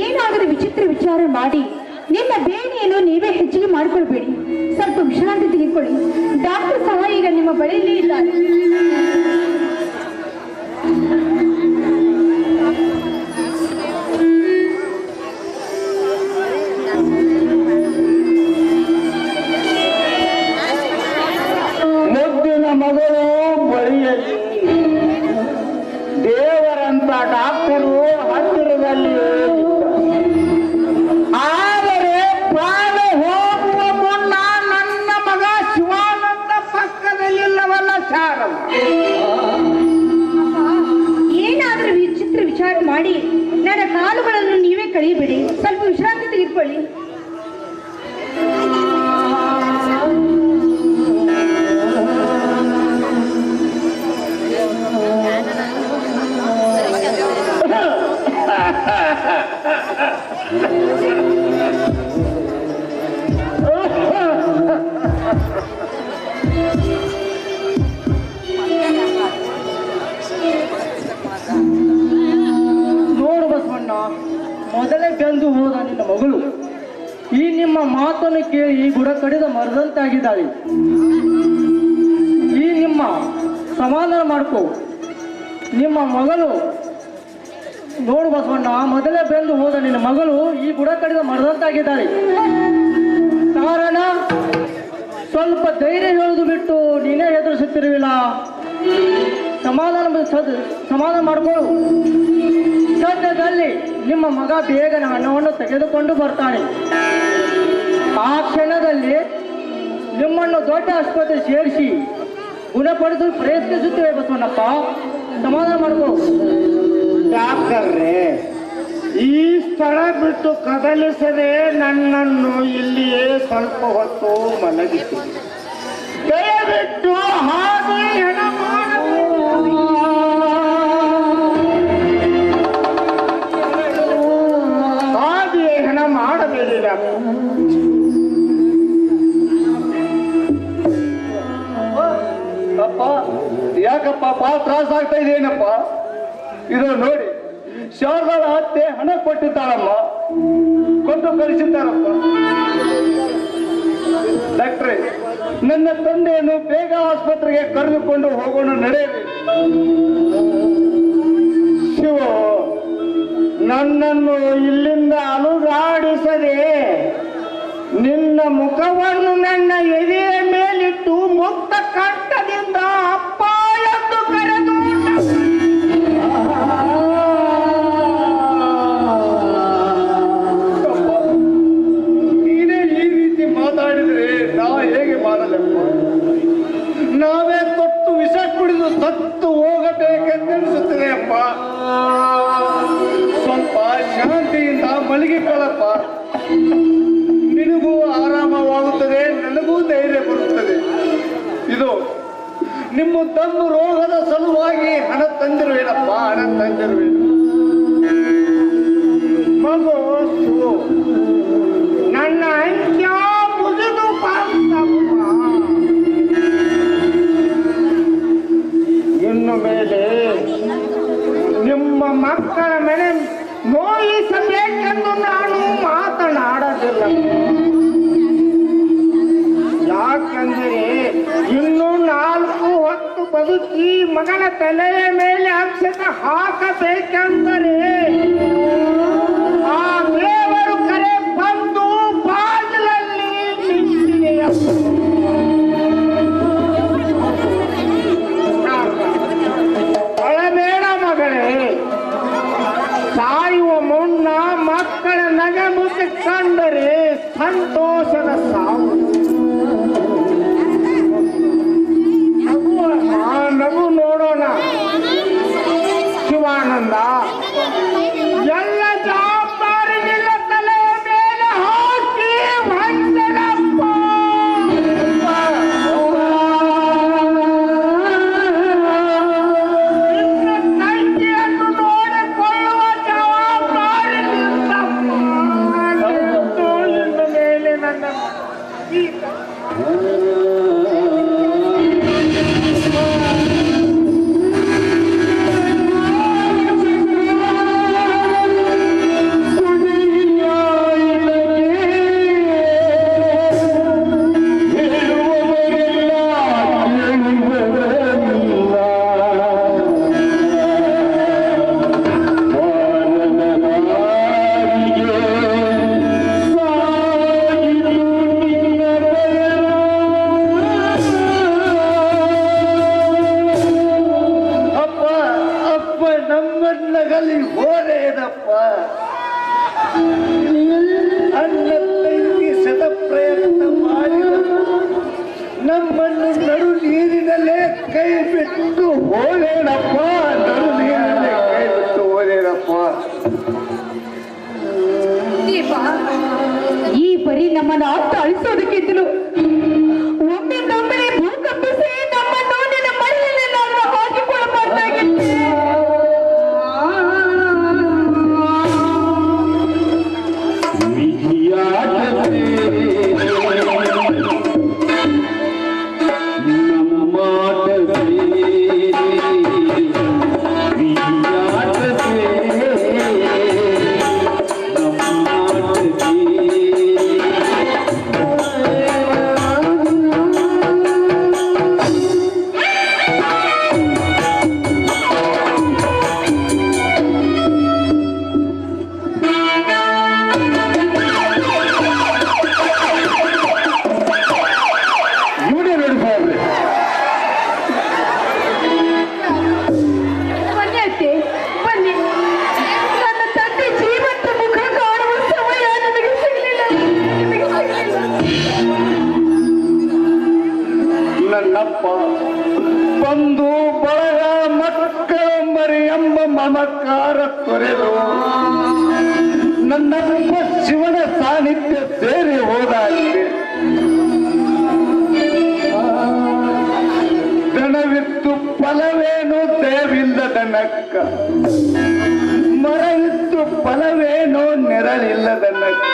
ಏನಾದರೂ ವಿಚಿತ್ರ ವಿಚಾರ ಮಾಡಿ ನಿಮ್ಮ ಬೇನೆಯನ್ನು ನೀವೇ ಹೆಚ್ಚಿಗೆ ಮಾಡಿಕೊಳ್ಬೇಡಿ. ಸ್ವಲ್ಪ ವಿಶ್ರಾಂತಿ ತೆಗೆದುಕೊಳ್ಳಿ. ಡಾಕ್ಟರ್ ಸಹ ಈಗ ನಿಮ್ಮ ಬಳಿಯಲ್ಲಿ ಇದ್ದಾರೆ. ಮುದ್ದಿನ ಮಗಳು ಬಳಿಯಲ್ಲಿ ದೇವರಂತ ಡಾಕ್ಟರು ಹತ್ತಿರದಲ್ಲಿ ಆದರೆ ಪ್ರಾಣ ಹೋಗುವ ಮುನ್ನ ನನ್ನ ಮಗ ಶಿವಾನಂದ ಪಕ್ಕದಲ್ಲಿಲ್ಲವಲ್ಲ ಶಾರವ. ಏನಾದರೂ ವಿಚಿತ್ರ ವಿಚಾರ ಮಾಡಿ ನನ್ನ ಕಾಲುಗಳನ್ನು ನೀವೇ ಕಳೆಯಬೇಡಿ. ಸ್ವಲ್ಪ ವಿಶ್ರಾಂತಿ ತೆಗೆದುಕೊಳ್ಳಿ. ನೋಡು ಬಸವಣ್ಣ, ಮಾತನ್ನು ಕೇಳಿ ಗುಡ ಕಡಿದ ಮರದಂತಾಗಿದ್ದಾಳೆ. ಈ ನಿಮ್ಮ ಸಮಾಧಾನ ಮಾಡ್ಕೋ. ನಿಮ್ಮ ಮಗಳು ನೋಡು ಬಸವಣ್ಣ, ಮೊದಲೇ ಬೆಂದು ಹೋದ ನಿನ್ನ ಮಗಳು ಈ ಗುಡ ಕಡಿದ ಮರದಂತಾಗಿದ್ದಾಳೆ. ಕಾರಣ ಸ್ವಲ್ಪ ಧೈರ್ಯ ಹೇಳುದು ಬಿಟ್ಟು ನೀನೇ ಎದುರಿಸುತ್ತಿರುವಿಲ್ಲ. ಸಮಾಧಾನ ಮಾಡಿಕೊಳ್ಳು. ಸದ್ಯದಲ್ಲಿ ನಿಮ್ಮ ಮಗ ಬೇಗನೆ ಹಣವನ್ನು ತೆಗೆದುಕೊಂಡು ಬರ್ತಾನೆ. ಆ ಕ್ಷಣದಲ್ಲಿ ನಿಮ್ಮನ್ನು ದೊಡ್ಡ ಆಸ್ಪತ್ರೆ ಸೇರಿಸಿ ಗುಣಪಡಿಸಲು ಪ್ರಯತ್ನಿಸುತ್ತೇವೆ ಬಸವಣ್ಣಪ್ಪ. ಸಮಾಧಾನ ಮಾಡ್ಕೋ. ಡಾಕ್ಟರ್ರೆ, ಈ ಸ್ಥಳ ಬಿಟ್ಟು ಕದಲಿಸದೆ ನನ್ನನ್ನು ಇಲ್ಲಿಯೇ ಸ್ವಲ್ಪ ಹೊತ್ತು ಮಲಗಿಸಿ. ದಯವಿಟ್ಟು ಹಾಗೆ ಹಣ ಹಾಗೆಯೇ ಹಣ ಮಾಡಬೇಡಿ ಡಾಕ್ಟರ್. ಅಪ್ಪ, ಯಾಕಪ್ಪ ಭಾಳ ತ್ರಾಸ ಆಗ್ತಾ ಇದೆಯೇನಪ್ಪ? ಇದು ನೋಡಿ, ಶಾರದಾಳ ಅತ್ತೆ ಹಣ ಕೊಟ್ಟಿದ್ದಾಳಮ್ಮ, ಕೊಟ್ಟು ಕಳಿಸಿದ್ದಾರಪ್ಪ. ಡಾಕ್ಟ್ರೆ, ನನ್ನ ತಂದೆಯನ್ನು ಬೇಗ ಆಸ್ಪತ್ರೆಗೆ ಕರೆದುಕೊಂಡು ಹೋಗೋಣ, ನಡೆಯಲಿ. ಶಿವ, ನನ್ನನ್ನು ಇಲ್ಲಿಂದ ಅಲುಗಾಡಿಸದೆ ನಿನ್ನ ಮುಖವನ್ನು ನನ್ನ ಎದೆಯ ಮೇಲಿಟ್ಟು ಮುಕ್ತ ಕಂಠದಿಂದ ಅಪ್ಪ ಎಂದು ಕರೆದು ನೀನೇ ಈ ರೀತಿ ಮಾತಾಡಿದ್ರೆ ನಾ ಹೇಗೆ ಮಾಡಲಪ್ಪ? ನಾವೇ ತೊಟ್ಟು ವಿಷ ಕುಡಿದು ಸತ್ತು ಹೋಗಬೇಕೆಂದೆನಿಸುತ್ತದೆ ಅಪ್ಪ. ಸ್ವಲ್ಪ ಶಾಂತಿಯಿಂದ ಮಲಗಿಕೊಳ್ಳಪ್ಪ. ನಿನಗೂ ಆರಾಮವಾಗುತ್ತದೆ, ನನಗೂ ಧೈರ್ಯ ಬರುತ್ತದೆ. ಇದು ನಿಮ್ಮ ತಮ್ಮ ರೋಗದ ಸಲುವಾಗಿ ಹಣ ತಂದಿರುವೇನಪ್ಪ, ಹಣ ತಂದಿರುವೇನು. ಮಗು ಶಿವು, ನನ್ನ ಅಂತ್ಯ ಮುಗಿದು ಬಂತಪ್ಪ. ಇನ್ನು ಮೇಲೆ ನಿಮ್ಮ ಮಕ್ಕಳ ಮನೆ ನೋಯಿಸಬೇಕೆಂದು ನಾನು ಮಾತನಾಡೋದಿಲ್ಲ. ಯಾಕಂದರೆ ಇನ್ನು 4 ಹೊತ್ತು ಬದುಕಿ ಮಗನ ತಲೆಯ ಮೇಲೆ ಅಕ್ಷತ ಹಾಕಬೇಕೆಂದರೆ ಆ ದೇವರು ಕರೆ ಬಂದು ಬಾಗಿಲಲ್ಲಿ ನಿಂತಿದೆಯಪ್ಪ. ಅಳಬೇಡ ಮಗಳೇ, ಸಾಯುವ ಮುನ್ನ ಮಕ್ಕಳ ನಗೆ ಮುಖ ಕಂಡರೆ ಸಂತೋಷದ ಸಾವು. ಆ ನಗು ನೋಡೋಣ. ಶಿವಾನಂದ, ಎಲ್ಲ ಜವಾಬ್ದಾರಿ ನಿನ್ನ ತಲೆಯ ಮೇಲೆ ಹಾಕಿ ವಂಚನಪ್ಪ. ನಿನ್ನ ತಂಗಿಯನ್ನು ನೋಡಿಕೊಳ್ಳುವ ಜವಾಬ್ದಾರಿ ನಿನ್ನಪ್ಪ. ಇನ್ನು ಮೇಲೆ ನನ್ನ ನಮ್ಮನ್ನಗಲಿ ಹೋರೇನಪ್ಪ. ಅನ್ನ ತಂಗಿ ಸದ ಪ್ರಯತ್ನ ಮಾಡಿದರು, ನಮ್ಮನ್ನು ನಡು ನೀರಿನಲ್ಲೇ ಕೈ ಬಿಟ್ಟು ಹೋದೇನಪ್ಪ. ನಡು ನೀರಿನಲ್ಲೇ ಕೈ ಬಿಟ್ಟು ಹೋದೇನಪ್ಪ. ದೀಪ, ಈ ಪರಿ ನಮ್ಮನ್ನು ಆಟ ಅಳಿಸೋದಕ್ಕಿಂತಲೂ ಒಮ್ಮೆ ನಮ್ಮನೆ ಭೂಕಂಪಿಸಿ ನಮ್ಮನ್ನು ನಿನ್ನ ಮನೆಯಲ್ಲಿ ನಾನು ಹಾಕಿಕೊಳ್ಳಬಾರ್ದಾಗಿತ್ತು. ನನ್ನಪ್ಪ ಬಂದು ಬಳಗ ಮಕ್ಕಳ ಮರಿ ಎಂಬ ಮಮಕಾರ ತೊರೆದು ನನ್ನಪ್ಪ ಶಿವನ ಸಾನ್ನಿಧ್ಯ ಸೇರಿ ಹೋದಾಗಿದೆ. ದನವಿತ್ತು ಫಲವೇನು ದೇವಿಲ್ಲದ ನಕ್ಕ, ಮರ ಇತ್ತು ಫಲವೇನು ನೆರಳಿಲ್ಲದ ನಕ್ಕ,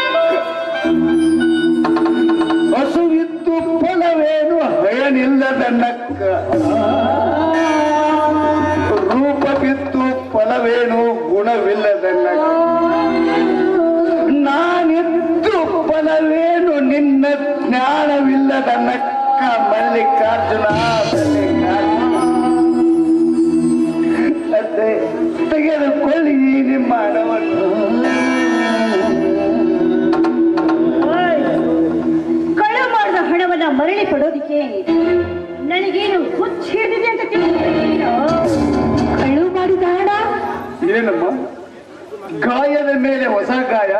ಹಸುವಿತ್ತು ಫಲವೇನು ಹಯನಿಲ್ಲದ ನಕ್ಕ, ರೂಪವಿತ್ತು ಫಲವೇನು ಗುಣವಿಲ್ಲದ ನಕ್ಕ, ನಾನಿತ್ತು ಫಲವೇನು ನಿನ್ನ ಜ್ಞಾನವಿಲ್ಲದ ನಕ್ಕ. ಮಲ್ಲಿಕಾರ್ಜುನ ಅದೇ ತೆಗೆದುಕೊಳ್ಳಿ ನಿಮ್ಮ ಹಣವನ್ನು. ಕಳು ಮಾಡಿದ ಹಣವನ್ನ ಮರಳಿ ಕೊಡೋದಿಕ್ಕೆ ನನಗೇನು ಹುಚ್ಚ ಹಿಡಿದಿದೆ ಅಂತ ತಿಳಿದ. ಕಳು ಮಾಡಿದ ಹಣ ಏನಮ್ಮ, ಗಾಯದ ಮೇಲೆ ಹೊಸ ಗಾಯ?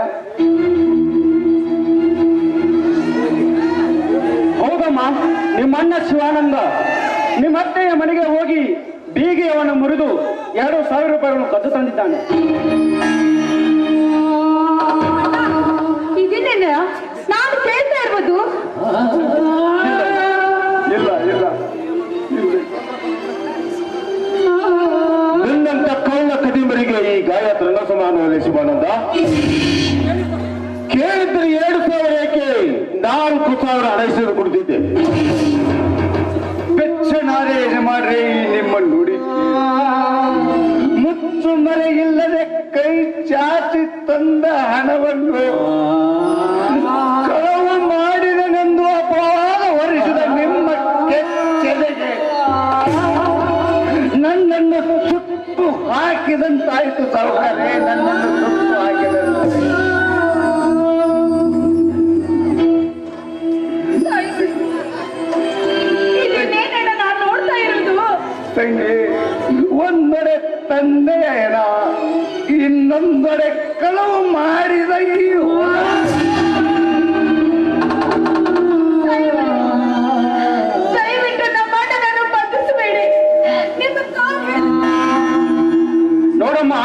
ಹೌದಮ್ಮ, ನಿಮ್ಮಣ್ಣ ಶಿವಾನಂದ ನಿಮ್ಮ ಅತ್ತೆಯ ಮನೆಗೆ ಹೋಗಿ ಬೀಗಿಯವನ್ನು ಮುರಿದು 2,000 ರೂಪಾಯಿಗಳನ್ನು ಕದ್ದು ತಂದಿದ್ದಾನೆ. ಇದನ್ನೆಲ್ಲ ನಾನು ಕೇಳ್ತಾ ಇರ್ಬೋದು. ಇಲ್ಲ ಇಲ್ಲ, ನಿನ್ನಂತ ಕಳ್ಳ ಕದಿಮರಿಗೆ ಈ ಗಾಯ ರಂಗಸಮಾನವೇ ಶಿವಾನಂದ? ಕೇಳಿದ್ರೆ 2,000 ಏಕೆ, 4,000 ಹಣಸಿರು ಕೊಡ್ತಿದ್ದೆ. ಬೆಚ್ಚನಾರೆ ಮಾಡ್ರೆ ಈ ನಿಮ್ಮ ನುಡಿ ಮುಚ್ಚು ಮರೆ ಇಲ್ಲದೆ ಕೈ ಚಾಚಿ ತಂದ ಹಣವನ್ನು ಕಳವು ಮಾಡಿದನೆಂದು ಅಪವಾದ ಹೊರಿಸಿದ ನಿಮ್ಮ ಕೆಚ್ಚೆದೆಗೆ ನನ್ನನ್ನು ಸುಟ್ಟು ಹಾಕಿದಂತಾಯ್ತು ಸಾಹುಕಾರೆ, ನನ್ನನ್ನು ಸುಟ್ಟು ಹಾಕಿದಂತೆ. ಇದನ್ನೇನಣ್ಣ ನಾನು ನೋಡ್ತಾ ಇರೋದು? ತಂಗಿ, ಒಂದೆಡೆ ತಂದೆಯನ, ಇನ್ನೊಂದೆಡೆ ಕಳವು ಮಾಡಿದ ಈ ದಯವಿಟ್ಟು ನಮ್ಮ ಅಣ್ಣನನ್ನು ಬಂಧಿಸಬೇಡಿ. ನಿಮ್ಮ ಕಾಲು ನೋಡಮ್ಮ,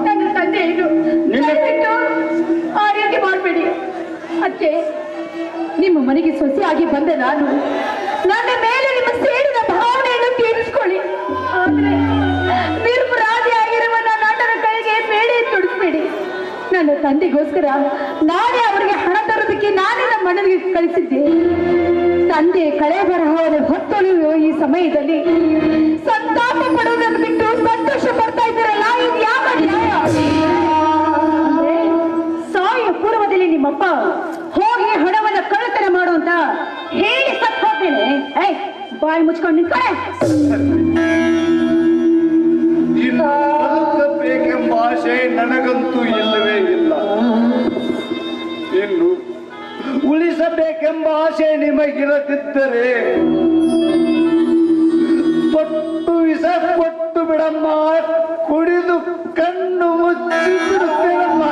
ನನ್ನ ತಂದೆ ಇದು. ದಯವಿಟ್ಟು ಆ ರೀತಿ ಮಾಡಬೇಡಿ. ಅತ್ತೆ, ನಿಮ್ಮ ಮನೆಗೆ ಸೊಸೆಯಾಗಿ ಬಂದ ನಾನು ನನ್ನ ಮೇಲೆ ನಿಮ್ಮ ಸೇಡಿನ ಭಾವನೆಯನ್ನು ತೀರಿಸಿಕೊಳ್ಳಿ. ಆದ್ರೆ ನಿರ್ಪರಾಧಿಯಾಗಿರುವ ನನ್ನ ಅಣ್ಣನ ಕೈಗೆ ಬೇಡಿ ತೊಡಿಸ್ಬೇಡಿ. ನನ್ನ ತಂದೆಗೋಸ್ಕರ ನಾನೇ ಅವರಿಗೆ ಹಣ ತರೋದಕ್ಕೆ ನಾನೇ ನಮ್ಮ ಅಣ್ಣನಿಗೆ ಕಳಿಸಿದ್ದೆ. ತಂದೆ ಕಳೆ ಬರಹವನ್ನು ಹೊತ್ತೊಳೆಯುವ ಈ ಸಮಯದಲ್ಲಿ ಸಂತಾಪ ಪಡುವುದನ್ನು ಬಿಟ್ಟು ಸಂತೋಷ ಪಡ್ತಾ ಇದ್ದಾರಲ್ಲ, ಇದು ಯಾವ ನ್ಯಾಯ? ಅಂದ್ರೆ ಸಾಯ ಪೂರ್ವದಲ್ಲಿ ನಿಮ್ಮಪ್ಪ ಹೋಗಿ ಹಣವನ್ನ ಕಳ್ಳತನ ಮಾಡುವಂತ ಹೇಳಿ ಸತ್ ಹೋಗ್ತೇನೆ. ಬಾಯಿ ಮುಚ್ಕೊಂಡು ನಿನ್ ಕಡೆ ಇನ್ನು ಬದುಕಬೇಕೆಂಬ ಆಸೆ ನನಗಂತೂ ಇಲ್ಲವೇ ಇಲ್ಲ. ಇನ್ನು ಉಳಿಸಬೇಕೆಂಬ ಆಸೆ ನಿಮಗಿರದಿದ್ದರೆ ತೊಟ್ಟು ವಿಷ ಕೊಟ್ಟು ಬಿಡಮ್ಮ, ಕುಡಿದು ಕಣ್ಣು ಮುಚ್ಚಿ ಬಿಡುತ್ತೇನಮ್ಮ.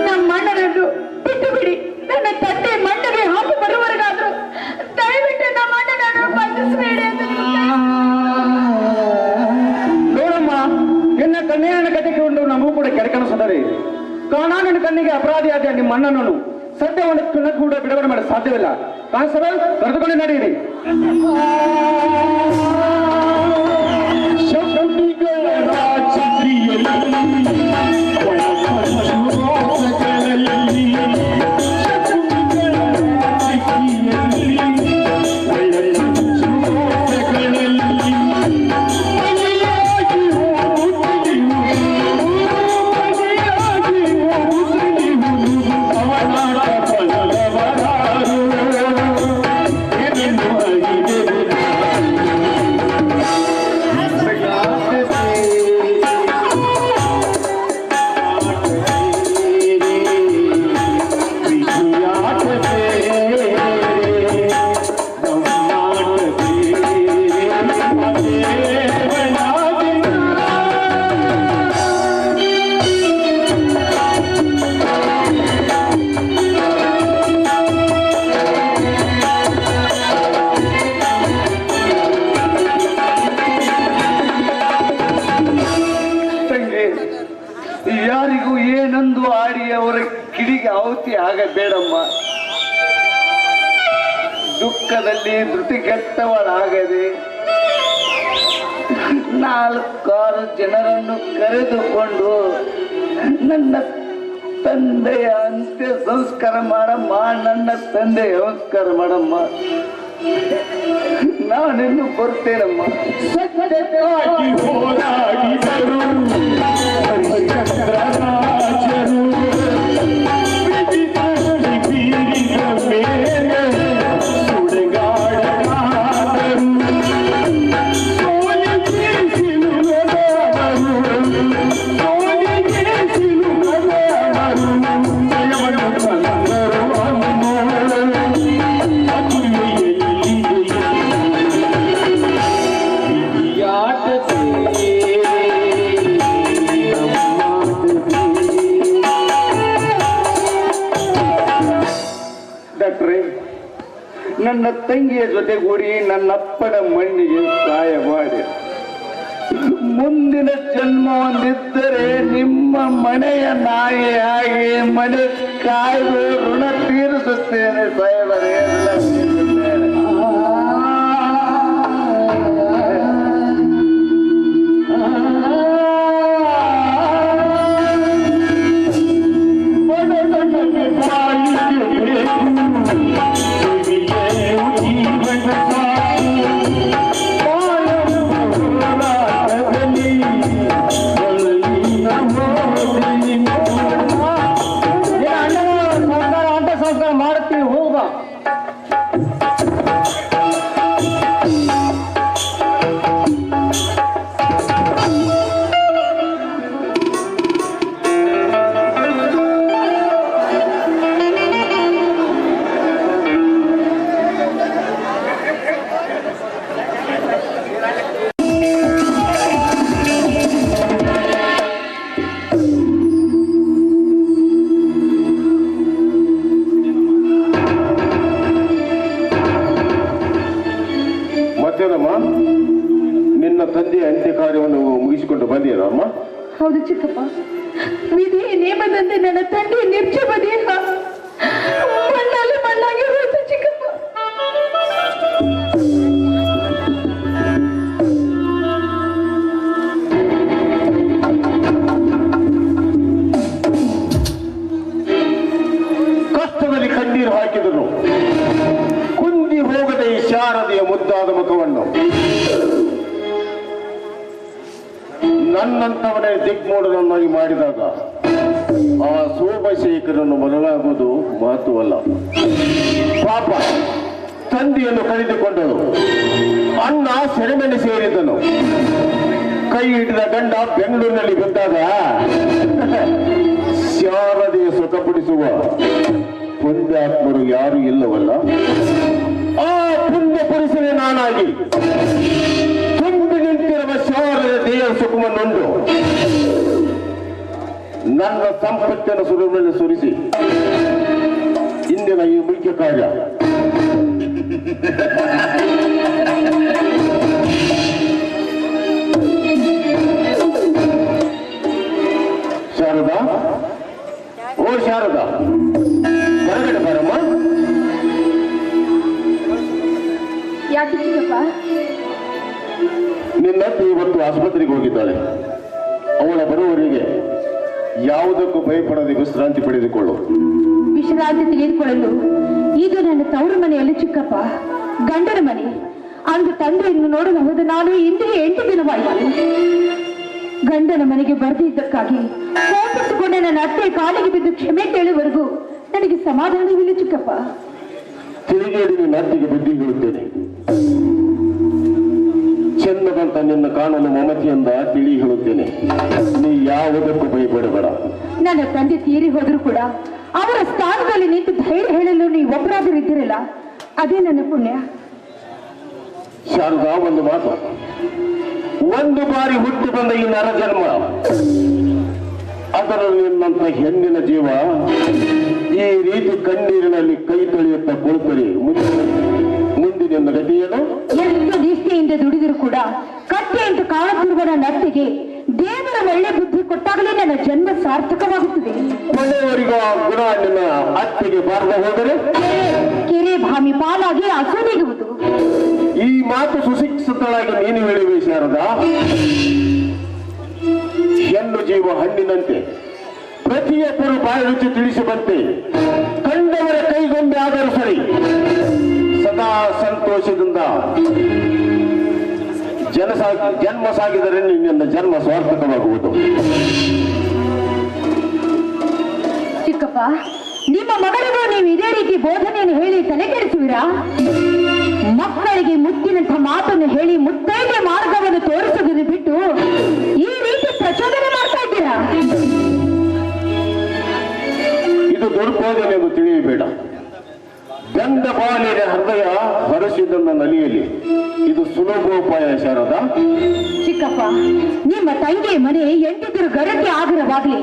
ನಮ್ಮ ಅಣ್ಣನನ್ನು ಬಿಟ್ಟು ಬಿಡಿ. ನನ್ನ ತಂದೆ ಮಣ್ಣಗೆ ಹಾಕಿ ಬರುವವರೆಗಾದ್ರು ದಯವಿಟ್ಟು ನಮ್ಮ ಅಣ್ಣನನ್ನು ಬಂಧಿಸಬೇಡಿ ಅಂತ ನೋಡಮ್ಮ, ನಿನ್ನ ಕನ್ಯೆಯನ್ನು ಕಟ್ಟಿಕೊಂಡು ನಮಗೂ ಕೂಡ ಕೆಡಕಣಿಸುತ್ತದೆ. ಕಾರಣ ನನ್ನ ಕಣ್ಣಿಗೆ ಅಪರಾಧಿಯಾದ ನಿಮ್ಮ ಅಣ್ಣನನ್ನು ಸತ್ಯವನ್ನು ಕೂಡ ಬಿಡುಗಡೆ ಮಾಡಲು ಸಾಧ್ಯವಿಲ್ಲ. ಕಾನ್ಸ್ಟೇಬಲ್, ಕರೆದುಕೊಂಡು ನಡೆಯಿರಿ. ಅವರ ಕಿಡಿಗೆ ಆಹುತಿ ಆಗಬೇಡಮ್ಮ. ದುಃಖದಲ್ಲಿ ಧೃತಿಗೆಟ್ಟವಳಾಗದೆ 4-6 ಜನರನ್ನು ಕರೆದುಕೊಂಡು ನನ್ನ ತಂದೆಯ ಅಂತ್ಯ ಸಂಸ್ಕಾರ ಮಾಡಮ್ಮ. ನನ್ನ ತಂದೆಯ ಸಂಸ್ಕಾರ ಮಾಡಮ್ಮ. ನಾನಿನ್ನು ಬರ್ತೇನಮ್ಮ. ಸತ್ಯಕ್ಕಾಗಿ ಹೋರಾಡಿದರು ಹರಿಶ್ಚಂದ್ರರಾಜರು. ವಿಧಿತರಲ್ಲಿ ಬೀರಿದ ಮೇಲೆ ಸುಡುಗಾಡಲಾದರು. ಸೋಲಿಗೆ ಸಿಲುಕದವರು, ಸೋಲಿಗೆ ಸಿಲುಕದವರು. ಜಯವನ್ನು ತಂದರು ಡಾಕ್ಟ್ರೇ, ನನ್ನ ತಂಗಿಯ ಜೊತೆಗೂಡಿ ನನ್ನಪ್ಪನ ಮಣ್ಣಿಗೆ ಸಹಾಯ ಮಾಡಿ ಮುಂದಿನ ಜನ್ಮ ಹೊಂದಿದ್ದರೆ ನಿಮ್ಮ ಮನೆಯ ನಾಯಿಯಾಗಿ ಮನೆ ಕಾಯ್ದು ಋಣ ತೀರಿಸುತ್ತೇನೆ ಸಾಹೇಬರೇ. ಸಂಸ್ಕಾರ ಮಾಡುತ್ತೀವಿ, ಹೋಗ. ಮತ್ತೇನಮ್ಮ, ನಿನ್ನ ತಂದೆಯ ಅಂತ್ಯ ಕಾರ್ಯವನ್ನು ಮುಗಿಸಿಕೊಂಡು ಬಂದಿರಮ್ಮ? ಹೌದು ಚಿಕ್ಕಪ್ಪ, ವಿಧಿ ನೇಮದಂತೆ ನನ್ನ ತಂದೆ ನಿರ್ಜೀವ ದೇಹ ಮಣ್ಣಲ್ಲಿ ಮಣ್ಣಾಗಿ ಹೋಯ್ತು ಚಿಕ್ಕಪ್ಪ. ಕಷ್ಟದಲ್ಲಿ ಕಣ್ಣೀರು ಹಾಕಿದನು. ಕುಂದಿ ಹೋಗದ ಈ ಶಾರದೆಯ ಮುದ್ದಾದ ಮುಖವನ್ನು ನನ್ನಂತವನೇ ದಿಗ್ಮೂಢನನ್ನಾಗಿ ಮಾಡಿದಾಗ ಆ ಸೋಮಶೇಖರನ್ನು ಬದಲಾಗುವುದು ಮಹತ್ವವಲ್ಲ. ಪಾಪ, ತಂದೆಯನ್ನು ಕಳೆದುಕೊಂಡಳು, ಅಣ್ಣ ಸೆರೆಮನೆ ಸೇರಿದನು, ಕೈ ಹಿಡಿದ ಗಂಡ ಬೆಂಗಳೂರಿನಲ್ಲಿ ಬಿದ್ದಾಗ ಶಾರದೆಯ ಸುಖಪಡಿಸುವ ಪುಣ್ಯಾತ್ಮರು ಯಾರು ಇಲ್ಲವಲ್ಲ. ಆ ಪುಣ್ಯ ಪುರುಷನೇ ನಾನಾಗಿ ತುಂಬಿ ನಿಂತಿರುವ ಶಾರದೆ ದೇಹ ಸುಖವನ್ನುಂಡು ನನ್ನ ಸಂಪತ್ತನ್ನು ಸುರಿಮಲ್ಲಿ ಸುರಿಸಿ ಇಂದಿನ ಈ ಮುಖ್ಯ ಕಾರ್ಯ ಶಾರದಾ, ಓ ಶಾರದಾ, ಹೊರಗಡೆ ಬರಮ್ಮ. ಯಾಕೆ ಚಿಕ್ಕಪ್ಪ? ನಿನ್ನ ಇವತ್ತು ಆಸ್ಪತ್ರೆಗೆ ಹೋಗಿದ್ದಾಳೆ. ಅವಳ ಬರುವವರೆಗೆ ಯಾವುದಕ್ಕೂ ಭಯಪಡದೆ ವಿಶ್ರಾಂತಿ ಪಡೆದುಕೊಳ್ಳು. ವಿಶ್ರಾಂತಿ ತೆಗೆದುಕೊಳ್ಳಲು ಇದು ನನ್ನ ತವರು ಮನೆಯಲ್ಲಿ ಚಿಕ್ಕಪ್ಪ, ಗಂಡನ ಮನೆ. ಅಂದು ತಂದೆಯನ್ನು ನೋಡಲು ಹೋದ ನಾನು ಇಂದಿಗೆ 8 ದಿನವಾಯಿತು. ಗಂಡನ ಮನೆಗೆ ಬರೆದಿದ್ದಕ್ಕಾಗಿ ಕೋಪಿಸಿಕೊಂಡ ನನ್ನ ಅತ್ತೆ ಕಾಲಿಗೆ ಬಿದ್ದು ಕ್ಷಮೆ ಕೇಳುವವರೆಗೂ ನನಗೆ ಸಮಾಧಾನವಿಲ್ಲ ಚಿಕ್ಕಪ್ಪ. ತಿಳಿಗೇಡಿ ನಿನ್ನ ಅತ್ತಿಗೆ ಬುದ್ಧಿ ಹೇಳುತ್ತೇನೆ. ಚೆನ್ನದಂತ ನಿನ್ನ ಕಾಣಲು ಮಮತೆಯಿಂದ ತಿಳಿ ಹೇಳುತ್ತೇನೆ. ನೀ ಯಾವುದಕ್ಕೂ ಭಯಪಡಬೇಡ. ನನ್ನ ತಂದೆ ತೀರಿ ಹೋದರೂ ಕೂಡ ಅವರ ಸ್ಥಾನದಲ್ಲಿ ನಿಂತು ಧೈರ್ಯ ಹೇಳಲು ನೀವು ಒಬ್ಬರಾದರೂ ಇದ್ದಿರಲ್ಲ, ಅದೇ ನನ್ನ ಪುಣ್ಯ. ಶಾರದಾ, ಒಂದು ಮಾತು, ಒಂದು ಬಾರಿ ಹುಟ್ಟಿ ಬಂದ ಈ ನರ ಜನ್ಮ, ಅದರಲ್ಲಿ ನಿನ್ನಂತ ಹೆಣ್ಣಿನ ಜೀವ ಈ ರೀತಿ ಕಣ್ಣೀರಿನಲ್ಲಿ ಕೈ ತೊಳೆಯುತ್ತಾ ಕುಳಿತರೆ ಮುಂದಿನ ಗತಿಯೇನು? ಎಷ್ಟು ನಿಷ್ಠೆಯಿಂದ ದುಡಿದರೂ ಕೂಡ ಕಟ್ಟೆ ಎಂದು ಕಾಣುತ್ತಿರುವ ನನ್ನ ಅತ್ತೆಗೆ ದೇವರ ಒಳ್ಳೆ ಬುದ್ಧಿ ಕೊಟ್ಟಾಗಲೇ ನನ್ನ ಜನ್ಮ ಸಾರ್ಥಕವಾಗುತ್ತದೆ. ಕೊನೆಯವರಿಗೂ ಆ ಗುಣ ನಿನ್ನ ಅತ್ತಿಗೆ ಬಾರದೆ ಹೋದರೆ ಕೆರೆ ಭಾಮಿ ಪಾಲಾಗಿ ಅಸೂನೆಗುವುದು. ಈ ಮಾತು ಸುಶಿಕ್ಷಿತಳಾಗಿ ನೀನು ಹೇಳಿವೆ ಶಾರದಾ. ಹೆಣ್ಣು ಜೀವ ಹಣ್ಣಿನಂತೆ ಪ್ರತಿಯೊಬ್ಬರು ಬಾಯಿ ರುಚಿ ತಿಳಿಸುವಂತೆ ಕಂಡವರ ಕೈಗೊಂಬೆ ಆದರೂ ಸರಿ ಸದಾ ಸಂತೋಷದಿಂದ ಜನ್ಮ ಸಾಗಿದರೆ ನಿನ್ನ ಜನ್ಮ ಸಾರ್ಥಕವಾಗುವುದು. ಚಿಕ್ಕಪ್ಪ, ನಿಮ್ಮ ಮಗಳಿಗೂ ನೀವು ಇದೇ ರೀತಿ ಬೋಧನೆಯನ್ನು ಹೇಳಿ ತಲೆ ಕೆಡಿಸುವಿರಾ? ಮಕ್ಕಳಿಗೆ ಮುತ್ತಿನಂಥ ಮಾತನ್ನು ಹೇಳಿ ಮುತ್ತೈದೆ ಮಾರ್ಗವನ್ನು ತೋರಿಸುವುದನ್ನು ಬಿಟ್ಟು ಈ ರೀತಿ ಪ್ರಚೋದನೆ ಮಾಡ್ತಾ ಇದ್ದೀರಾ? ಇದು ದುರ್ಬೋಧನೆ ಎಂದು ತಿಳಿಯಬೇಡ. ಗಂಧ ಬಾಲಿನ ಹೃದಯ ಹರಸಿದನ್ನ ನಲಿಯಲಿ. ಇದು ಸುಲಭೋಪಾಯ ಶಾರದ. ಚಿಕ್ಕಪ್ಪ, ನಿಮ್ಮ ತಂಗಿ ಮನೆ ಎಂಟಿದ್ರು ಗರತಿ ಆಗರವಾಗ್ಲಿ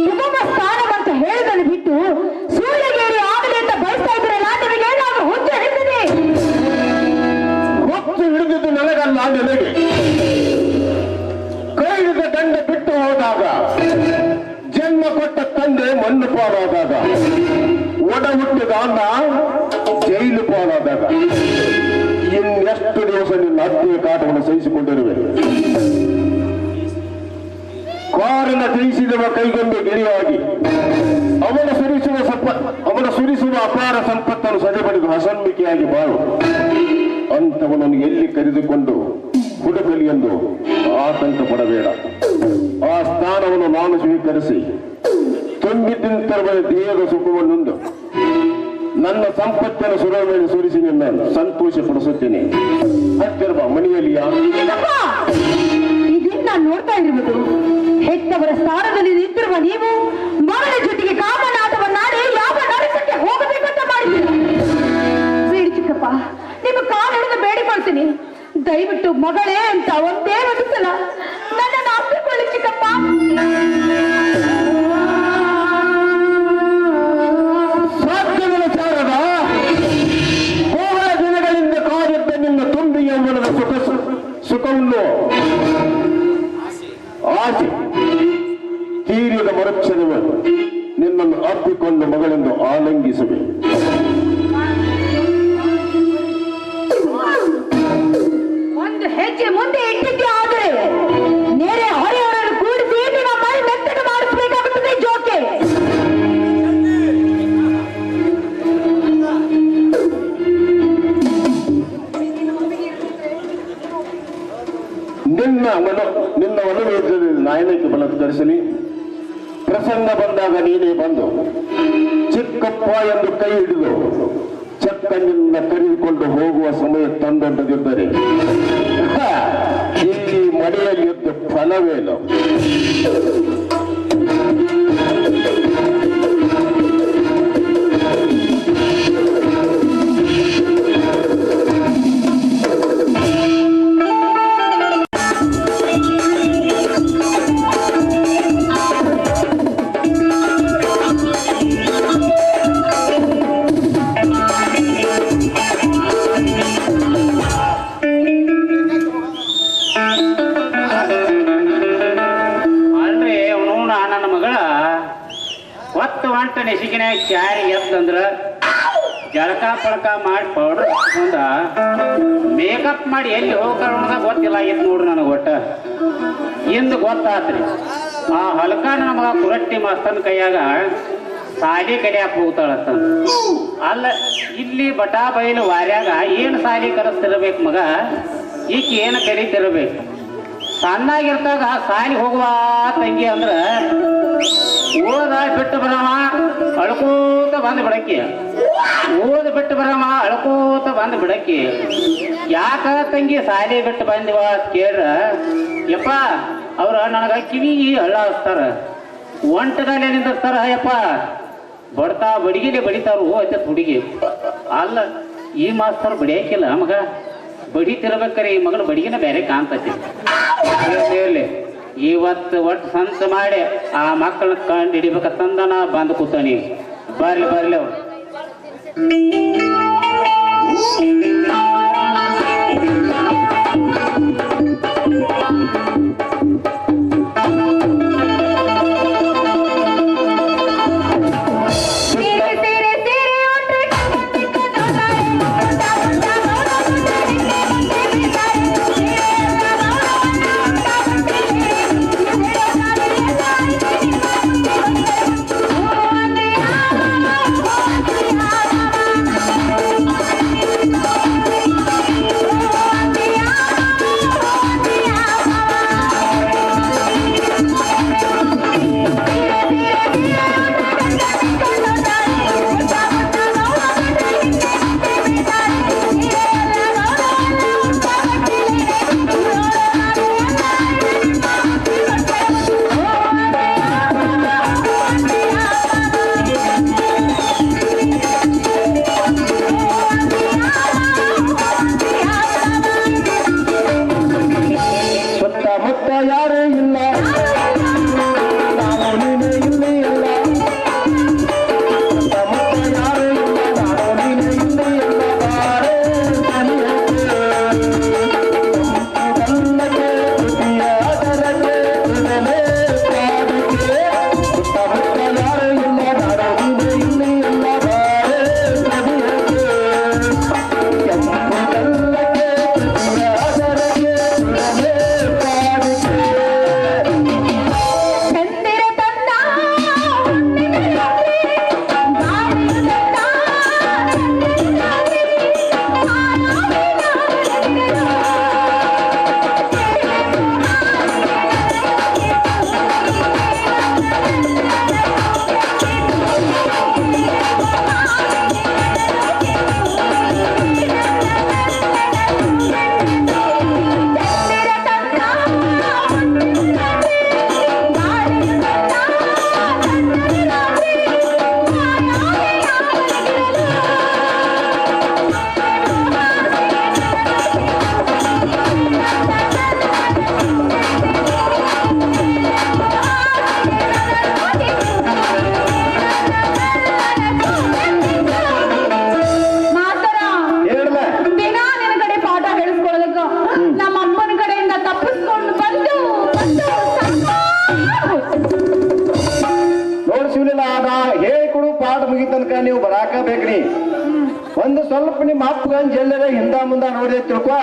ಕುಟುಂಬ ಸ್ಥಾನವಂತ ಹೇಳುವುದನ್ನು ಬಿಟ್ಟು ಸೂರ್ಯಗೇರಿ ಆಗಲಿ ಅಂತ ಬಯಸ್ತಾ ಇದ್ರಲ್ಲ, ನಿಮಗೆ ನಾನು ಹುಚ್ಚು ಹಿಡಿದಿದೆ. ಹೊತ್ತು ಹಿಡಿದಿದ್ದು ನನಗಲ್ಲ, ನನಗೆ ಕೈ ಹಿಡಿದ ಗಂಡ ಬಿಟ್ಟು ಹೋದಾಗ, ಜನ್ಮ ಕೊಟ್ಟ ತಂದೆ ಮಣ್ಣು ಪಾಲಾದಾಗ, ಒಡ ಹುಟ್ಟಿದ ಅನ್ನ ಜೈಲು ಪಾಲಾದಾಗ ಇನ್ನೆಷ್ಟು ದಿವಸ ನಿನ್ನ ಅತ್ತೆಯ ಕಾಟವನ್ನು ಸಹಿಸಿಕೊಂಡಿರುವೆ? ಕಾರಣ ತಿಳಿಸಿದವ ಕೈಗೊಂಡು ಗಿಳಿಯಾಗಿ ಅವನ ಸುರಿಸುವ ಅಪಾರ ಸಂಪತ್ತನ್ನು ಸದೆಬಡಿದು ಹಸನ್ಮಿಕೆಯಾಗಿ ಬಾಳು. ಅಂತವನನ್ನು ಎಲ್ಲಿ ಕರೆದುಕೊಂಡು ಹುಡುಕಲಿ ಎಂದು ಆತಂಕ ಪಡಬೇಡ. ಆ ಸ್ಥಾನವನ್ನು ನಾನು ಸ್ವೀಕರಿಸಿ ತುಂಬಿದ್ದಂತಿರುವ ದೇಹದ ಸುಖವನ್ನುಂದು ನನ್ನ ಸಂಪತ್ತನ್ನು ಸುರ ಮೇಲೆ ಸುರಿಸಿ ನಿನ್ನ ಸಂತೋಷ ಪಡಿಸುತ್ತೇನೆ. ಹತ್ತಿರ ಮನೆಯಲ್ಲಿಯಾ? ಇದನ್ನ ನಾನು ನೋಡ್ತಾ ಇರುವುದು. ಹೆತ್ತವರ ಸ್ಥಾನದಲ್ಲಿ ನಿಂತಿರುವ ನೀವು ಮಗಳ ಜೊತೆಗೆ ಕಾಮನಾಟವನ್ನಾಡಿ ಯಾವ ನರಕಕ್ಕೆ ಹೋಗಬೇಕಂತ ಮಾಡಿದ್ದೀರಾ? ಬೇಡಿ ಚಿಕ್ಕಪ್ಪ, ನಿಮ್ಮ ಕಾಲು ಹಿಡಿದು ಬೇಡಿಕೊಳ್ತೀನಿ. ದಯವಿಟ್ಟು ಮಗಳೇ ಅಂತ ಒಂದೇ ಒಂದು ಸಲ ನನ್ನನ್ನು ಅಪ್ಪಿಕೊಳ್ಳಿ ಚಿಕ್ಕಪ್ಪ. ಸಾಧ್ಯವಿಲ್ಲ ಶಾರದ. ಬಹಳ ದಿನಗಳಿಂದ ಕಾದಿದ್ದ ನಿನ್ನ ತುಂಬಿ ಯೌವನದ ಸುಖವನ್ನು ಆಸೆ ತೀರಿದ ಮರುಕ್ಷಣವೇ ನಿನ್ನನ್ನು ಅಪ್ಪಿಕೊಂಡು ಮಗಳೆಂದು ಆಲಂಗಿಸುವೆ. ಒಂದು ಹೆಜ್ಜೆ ಮುಂದೆ ಇಟ್ಟಿದ್ದೆ ಆದರೆ ನೇರೆ ಹೊರೆಯವರನ್ನು ಕೂಡಿಸಿ ನಿಮ್ಮ ಮೈ ಮೆತ್ತಗೆ ಮಾಡಿಸಬೇಕಾಗುತ್ತದೆ. ಜೋಕೆ ನಿನ್ನ ಮನೋವೇದದಲ್ಲಿ ನಾಯನಕ್ಕೆ ಬಲತ್ಕರಿಸಲಿ. ಪ್ರಸಂಗ ಬಂದಾಗ ನೀನೇ ಬಂದು ಚಿಕ್ಕಪ್ಪ ಎಂದು ಕೈ ಹಿಡಿದು ಚಕ್ಕ ನಿನ್ನ ಕರೆದುಕೊಂಡು ಹೋಗುವ ಸಮಯ ತಂದೊಡ್ಡದಿದ್ದರೆ ಇಲ್ಲಿ ಮನೆಯಲ್ಲಿದ್ದ ಫಲವೇನು? ನೆಸಿಗಿನ ಚಾರಿ ಎತ್ತಂದ್ರ ಜಳಕ ಪಳಕ ಮಾಡಿ ಪೌಡರ್ ಹಚ್ಕೊಂಡ ಮೇಕಪ್ ಮಾಡಿ ಎಲ್ಲಿ ಹೋಗ್ತಾರ ಗೊತ್ತಿಲ್ಲ ಆಗಿತ್ತು ನೋಡ್ರಿ ನನಗೆ. ಒಟ್ಟ ಇಂದು ಗೊತ್ತಾತ್ರಿ ಆ ಹಲ್ಕಾನ ನಮಗ ಕುರಟ್ಟಿ ಮಸ್ತನ್ ಕೈಯಾಗ ಸಾಲಿ ಕಲಿಯಾಕ ಹೋಗ್ತಾಳತ್ತ. ಅಲ್ಲ ಇಲ್ಲಿ ಬಟಾ ಬೈಲು ವಾರ್ಯಾಗ ಏನು ಸಾಲಿ ಕಲಿಸ್ತಿರ್ಬೇಕು ಮಗ, ಈಕೆ ಏನು ಕಲಿತಿರ್ಬೇಕು? ಸಣ್ಣಾಗಿರ್ತಾಗ ಸಾಲಿ ಹೋಗುವ ತಂಗಿ ಅಂದ್ರ ಓದ ಬಿಟ್ಟು ಬರವ ಅಳ್ಕೋತ ಬಂದು ಬಿಡಕ್ಕಿ, ಓದ ಬಿಟ್ಟು ಬರವ ಅಳ್ಕೋತ ಬಂದು ಬಿಡಕ್ಕಿ. ಯಾಕ ತಂಗಿ ಸಾಲಿ ಬಿಟ್ಟು ಬಂದಿವ ಕೇಳ್ರ, ಯಪ್ಪ ಅವ್ರ ನನಗ ಕಿವಿ ಹಳ್ಳ ಹಚ್ತಾರ, ಒಂಟಗಾಲೆ ನಿಂದಿರ್ತಾರ. ಯಪ್ಪ ಬಡ್ತಾ ಬಡಿಗಿಲೆ ಬಡಿತಾರು ಅಂತ ಹುಡುಗಿ. ಅಲ್ಲ ಈ ಮಾಸ್ತರ್ ಬಡಿಯಾಕಿಲ್ಲ ಮಗ, ಬಡಿತಿರ್ಬೇಕಾರೆ ಈ ಮಗನ ಬಡಿಗಿನ ಬೇರೆ ಕಾಣ್ತತಿ. ಇವತ್ತು ಒಟ್ಟು ಸಂತ ಮಾಡಿ ಆ ಮಕ್ಕಳನ್ನ ಕಂಡು ಹಿಡಿಬೇಕಂದ ನಾ ಬಂದು ಕೂತಾನಿ. ಬರ್ಲಿ ಬರ್ಲಿ ಅವ್ರು. ಮುಗಿ ತನಕ ನೀವು ಬರಾಕ ಬೇಕ್ರಿ. ಒಂದು ಸ್ವಲ್ಪ ನಿಮ್ಮ ಅಪ್ಪಗಂಜ್ ಎಲ್ಲರ ಹಿಂದ ಮುಂದ ನೋಡಿದೆ ತಿಳ್ಕೊ,